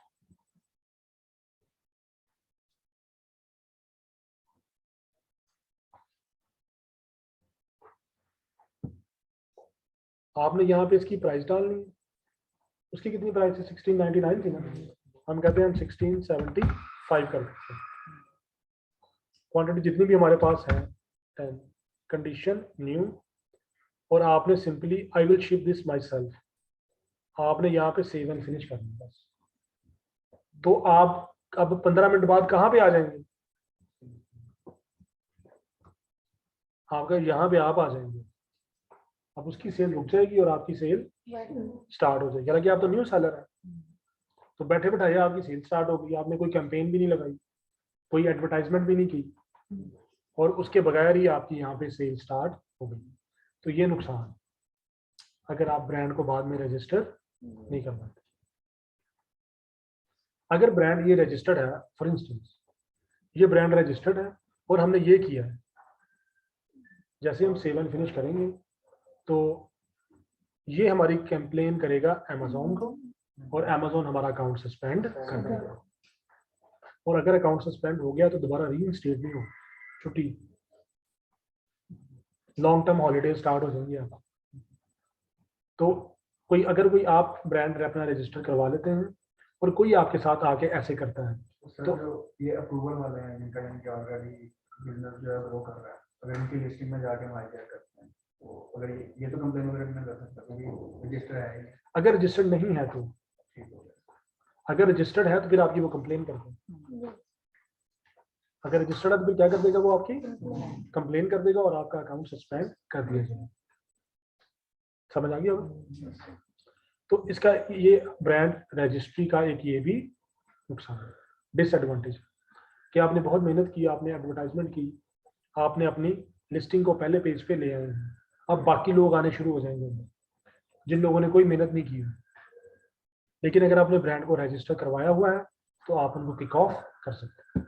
आपने यहाँ पे इसकी प्राइस डालनी है, उसकी कितनी प्राइस है, 1699 थी ना। हम कहते हैं हम 1675 कर देते हैं। क्वांटिटी जितनी भी हमारे पास है 10, कंडीशन न्यू, और आपने simply I will ship this my self, आपने यहाँ पे सेव एंड फिनिश करना बस। तो आप अब 15 मिनट बाद कहाँ पे आ जाएंगे, आपका यहाँ पे आप आ जाएंगे। अब उसकी सेल रुक जाएगी और आपकी सेल स्टार्ट हो जाएगी। हालांकि आप तो न्यू सेलर है, तो बैठे बैठाए आपकी सेल स्टार्ट हो गई। आपने कोई कैंपेन भी नहीं लगाई, कोई एडवर्टाइजमेंट भी नहीं की, और उसके बगैर ही आपकी यहाँ पे सेल स्टार्ट हो गई। तो ये नुकसान अगर आप ब्रांड को बाद में रजिस्टर नहीं कर पाते। अगर ब्रांड ये रजिस्टर्ड है, फॉर इंस्टेंस ये ब्रांड रजिस्टर्ड है और हमने ये किया है, जैसे हम सेव एंड फिनिश करेंगे तो ये हमारी कंप्लेन करेगा अमेजोन को और अमेजोन हमारा अकाउंट सस्पेंड कर देगा। और अगर अकाउंट सस्पेंड हो गया तो दोबारा रीइंस्टेट नहीं हो, छुट्टी, लॉन्ग टर्म हॉलीडे स्टार्ट हो जाएंगे आप। तो अगर कोई आप ब्रांड अपना रजिस्टर करवा लेते हैं और कोई आपके साथ आके ऐसे करता है तो ये अप्रूवल वाले हैं जिनका इनके ऑलरेडी बिजनेस जो है वो कर रहा है, अगर इनकी लिस्टिंग में जाके हम हाईजैक करते हैं तो अगर ये तो कंप्लेन वगैरह नहीं कर सकता क्योंकि रजिस्टर है। अगर रजिस्टर्ड नहीं है तो ठीक हो गया। अगर रजिस्टर्ड है तो फिर आपकी वो कंप्लेन करते हैं। अगर रजिस्टर्ड है तो फिर क्या कर देगा, वो आपकी कंप्लेन कर देगा और आपका अकाउंट सस्पेंड कर दिया जाएगा। समझ आ गया होगा। तो इसका ये ब्रांड रजिस्ट्री का एक ये भी नुकसान है, डिसएडवांटेज, कि आपने बहुत मेहनत की, आपने एडवर्टाइजमेंट की, आपने अपनी लिस्टिंग को पहले पेज पे ले आए हैं, अब बाकी लोग आने शुरू हो जाएंगे जिन लोगों ने कोई मेहनत नहीं की है। लेकिन अगर आपने ब्रांड को रजिस्टर करवाया हुआ है तो आप उनको किक ऑफ कर सकते हैं।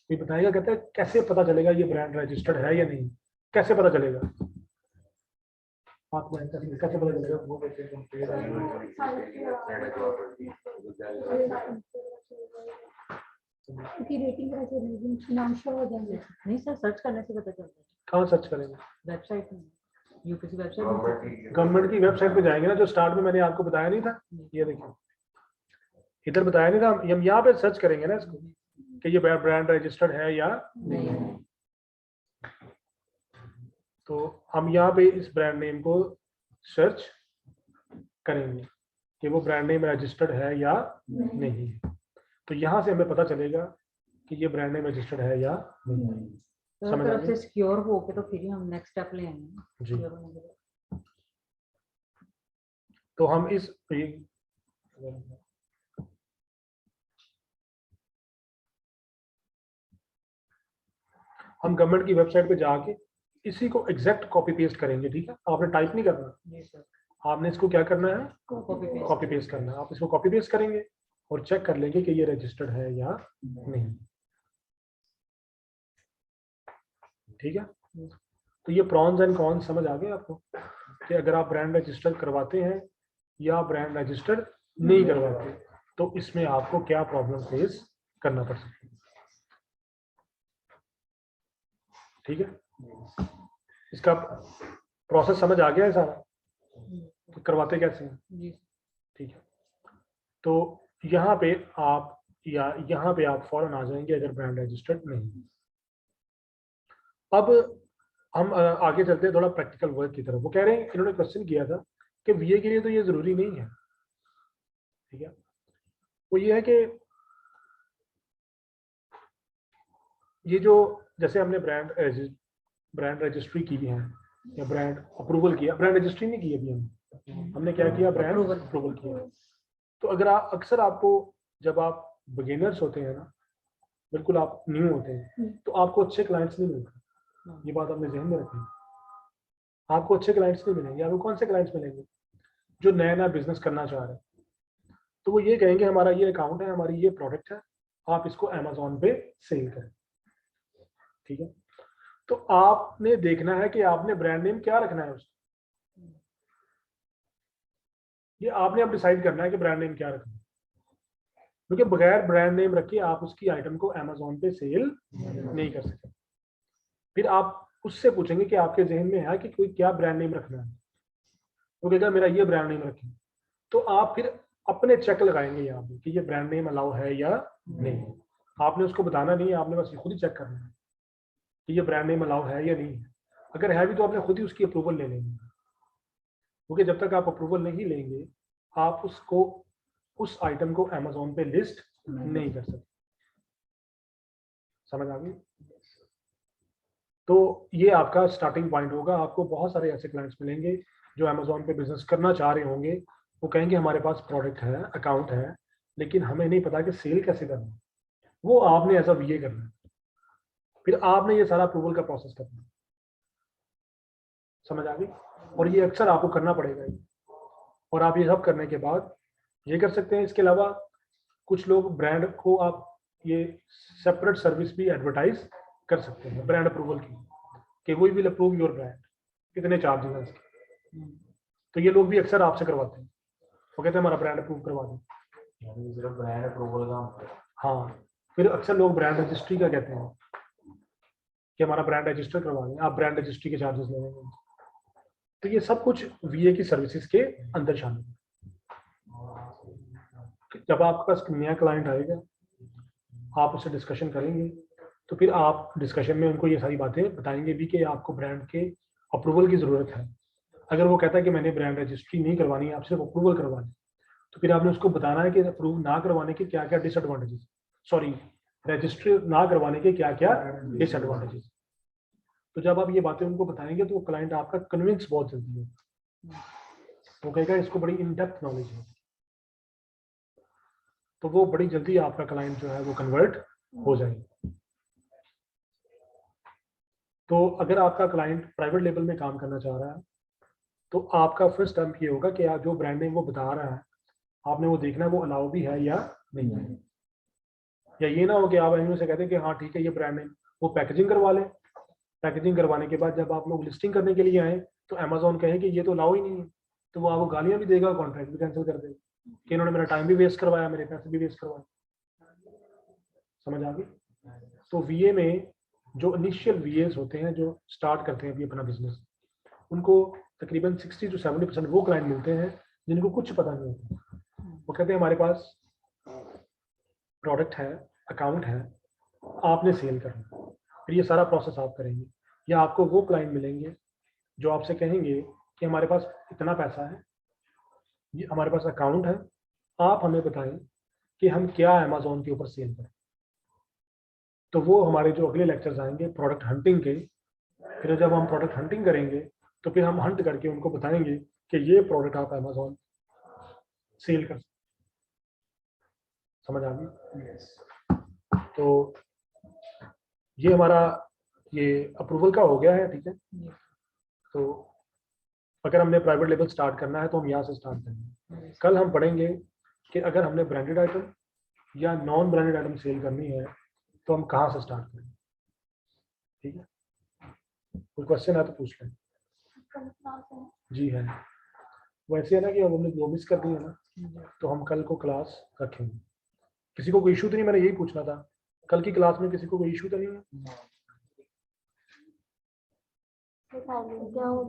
ये बताएगा, कहते हैं कैसे पता चलेगा ये ब्रांड रजिस्टर्ड है या नहीं, कैसे पता चलेगा, आपको कैसे पता चलेगा, वो की रेटिंग कैसे नाम शो हो जाएंगे। नहीं सर, सर्च करने से पता चलता है। कहाँ सर्च करेंगे, वेबसाइट में, यूपीसी वेबसाइट, गवर्नमेंट की वेबसाइट पे जाएंगे ना, जो स्टार्ट में मैंने आपको बताया नहीं था, ये देखिए इधर बताया नहीं था, हम यहाँ पे सर्च करेंगे ना इसको कि ये ब्रांड रजिस्टर्ड है या नहीं है। तो हम यहाँ पे इस ब्रांड नेम को सर्च करेंगे कि वो ब्रांड नेम रजिस्टर्ड है या नहीं है। तो यहाँ से हमें पता चलेगा कि ये ब्रांड नेम रजिस्टर्ड है या नहीं। तो समझ अगर आ उससे गया? सिक्योर हो के तो फिर ही हम नेक्स्ट स्टेप लेंगे। जी। Secure होने के बाद। तो हम हम गवर्नमेंट की वेबसाइट पे जाके इसी को एग्जैक्ट कॉपी पेस्ट करेंगे। ठीक है, आपने टाइप नहीं करना, जी सर। आपने इसको क्या करना है, कॉपी पेस्ट। कॉपी पेस्ट करना है। आप इसको कॉपी पेस्ट करेंगे और चेक कर लेंगे कि ये रजिस्टर्ड है या नहीं। ठीक है, तो ये प्रॉन्स एंड कॉन्स समझ आ गए आपको कि अगर आप ब्रांड रजिस्टर करवाते हैं या ब्रांड रजिस्टर नहीं करवाते तो इसमें आपको क्या प्रॉब्लम फेस करना पड़ सकती है। ठीक है, इसका प्रोसेस समझ आ गया है सारा, तो करवाते कैसे हैं। जी। ठीक है, तो यहाँ पे आप यहाँ पे आप फौरन आ जाएंगे अगर ब्रांड रजिस्टर्ड नहीं है। अब हम आगे चलते हैं थोड़ा प्रैक्टिकल वर्क की तरफ। वो कह रहे हैं, इन्होंने क्वेश्चन किया था कि वीए के लिए तो ये जरूरी नहीं है। ठीक है, वो ये है कि ये जो जैसे हमने ब्रांड रजिस्ट्री की है या ब्रांड अप्रूवल किया, ब्रांड रजिस्ट्री नहीं की अभी हमने क्या किया, ब्रांड अप्रूवल किया। तो अगर अक्सर आपको जब आप बिगिनर्स होते हैं ना, बिल्कुल आप न्यू होते हैं, तो आपको अच्छे क्लाइंट्स नहीं मिलते। ये बात आपने ध्यान में रखनी, आपको अच्छे क्लाइंट्स नहीं मिलेंगे। आपको कौन से क्लाइंट्स मिलेंगे, जो नया नया बिजनेस करना चाह रहे हैं। तो वो ये कहेंगे हमारा ये अकाउंट है, हमारी ये प्रोडक्ट है, आप इसको अमेजोन पे सेल करें। ठीक है, तो आपने देखना है कि आपने ब्रांड नेम क्या रखना है उसको। ये आपने अब डिसाइड करना है कि ब्रांड नेम क्या रखना है, क्योंकि बगैर ब्रांड नेम रखे आप उसकी आइटम को अमेजोन पे सेल नहीं कर सकते। फिर आप उससे पूछेंगे कि आपके जहन में है कि कोई क्या ब्रांड नेम रखना है, वो कहेगा मेरा ये ब्रांड नेम रखें। तो आप फिर अपने चेक लगाएंगे यहाँ पे कि ये ब्रांड नेम अलाउ है या नहीं। आपने उसको बताना नहीं है, आपने बस खुद ही चेक करना है कि ये ब्रांड नेम अलाउ है या नहीं है। अगर है भी तो आपने खुद ही उसकी अप्रूवल ले लेंगे, क्योंकि जब तक आप अप्रूवल नहीं लेंगे आप उसको उस आइटम को अमेजोन पे लिस्ट नहीं कर सकते। समझ आ गई? तो ये आपका स्टार्टिंग पॉइंट होगा। आपको बहुत सारे ऐसे क्लाइंट्स मिलेंगे जो अमेजोन पे बिजनेस करना चाह रहे होंगे। वो कहेंगे हमारे पास प्रोडक्ट है, अकाउंट है, लेकिन हमें नहीं पता कि सेल कैसे करना है। वो आपने ऐसा वीए करना है, फिर आपने ये सारा अप्रूवल का प्रोसेस करना है। समझ आ गई? और ये अक्सर आपको करना पड़ेगा। और आप ये सब करने के बाद ये कर सकते हैं। इसके अलावा कुछ लोग ब्रांड को आप ये सेपरेट सर्विस भी एडवर्टाइज कर सकते हैं ब्रांड अप्रूवल की, कि we will approve your brand, कितने चार्जेस हैं इसके। तो ये लोग भी अक्सर आपसे करवाते हैं, वो कहते हैं हमारा ब्रांड अप्रूव करवा दें। सिर्फ ब्रांड अप्रूवल का। हाँ, फिर अक्सर लोग ब्रांड रजिस्ट्री का कहते हैं कि हमारा ब्रांड रजिस्टर करवा दें, आप ब्रांड रजिस्ट्री के चार्जेस ले लेंगे। तो ये सब कुछ वीए की सर्विसेज के अंदर शामिल है। जब आपके पास नया क्लाइंट आएगा आप उससे डिस्कशन करेंगे, तो फिर आप डिस्कशन में उनको ये सारी बातें बताएंगे भी कि आपको ब्रांड के अप्रूवल की ज़रूरत है। अगर वो कहता है कि मैंने ब्रांड रजिस्ट्री नहीं करवानी है, आप सिर्फ अप्रूवल करवानी, तो फिर आपने उसको बताना है कि अप्रूव ना करवाने के क्या क्या डिसएडवांटेजेस, सॉरी रजिस्ट्री ना करवाने के क्या क्या डिसएडवांटेजेस। तो जब आप ये बातें उनको बताएंगे तो क्लाइंट आपका कन्विंस बहुत जल्दी है, वो कहेगा इसको बड़ी इन डेप्थ नॉलेज है, तो वो बड़ी जल्दी आपका क्लाइंट जो है वो कन्वर्ट हो जाएगा। तो अगर आपका क्लाइंट प्राइवेट लेवल में काम करना चाह रहा है तो आपका फर्स्ट स्टेप ये होगा कि आप जो ब्रांडिंग वो बता रहा है आपने वो देखना है वो अलाउ भी है या नहीं है। या ये ना हो कि आप एनजीओ से कहते हैं कि हाँ ठीक है ये ब्रांडिंग, वो पैकेजिंग करवा लें, पैकेजिंग करवाने के बाद जब आप लोग लिस्टिंग करने के लिए आए तो अमेजोन कहे कि ये तो अलाउ ही नहीं है, तो वो आपको गालियां भी देगा, कॉन्ट्रैक्ट भी कैंसिल कर देगा कि इन्होंने मेरा टाइम भी वेस्ट करवाया, मेरे पैसे भी वेस्ट करवाए। समझ आ गई? तो वीए में जो इनिशियल वीएस होते हैं जो स्टार्ट करते हैं अभी अपना बिजनेस, उनको तकरीबन 60 to 70% वो क्लाइंट मिलते हैं जिनको कुछ पता नहीं होता। वो कहते हैं हमारे पास प्रोडक्ट है, अकाउंट है, आपने सेल करना, फिर ये सारा प्रोसेस आप करेंगे। या आपको वो क्लाइंट मिलेंगे जो आपसे कहेंगे कि हमारे पास इतना पैसा है, ये हमारे पास अकाउंट है, आप हमें बताएं कि हम क्या अमेजोन के ऊपर सेल करें। तो वो हमारे जो अगले लेक्चर्स आएंगे प्रोडक्ट हंटिंग के, फिर जब हम प्रोडक्ट हंटिंग करेंगे तो फिर हम हंट करके उनको बताएंगे कि ये प्रोडक्ट आप अमेजोन सेल कर, समझ आ गई। यस। तो ये हमारा ये अप्रूवल का हो गया है, ठीक है। तो अगर हमने प्राइवेट लेबल स्टार्ट करना है तो हम यहाँ से स्टार्ट करेंगे। कल हम पढ़ेंगे कि अगर हमने ब्रांडेड आइटम या नॉन ब्रांडेड आइटम सेल करनी है तो हम कहाँ से स्टार्ट करें, ठीक है। कोई क्वेश्चन है तो पूछ लें। कल क्लास है। जी है, वैसे है ना कि अब हमने दो मिस कर दी है ना, तो हम कल को क्लास रखेंगे। किसी को कोई इशू तो नहीं, मैंने यही पूछना था, कल की क्लास में किसी को कोई इशू तो नहीं है? क्या हो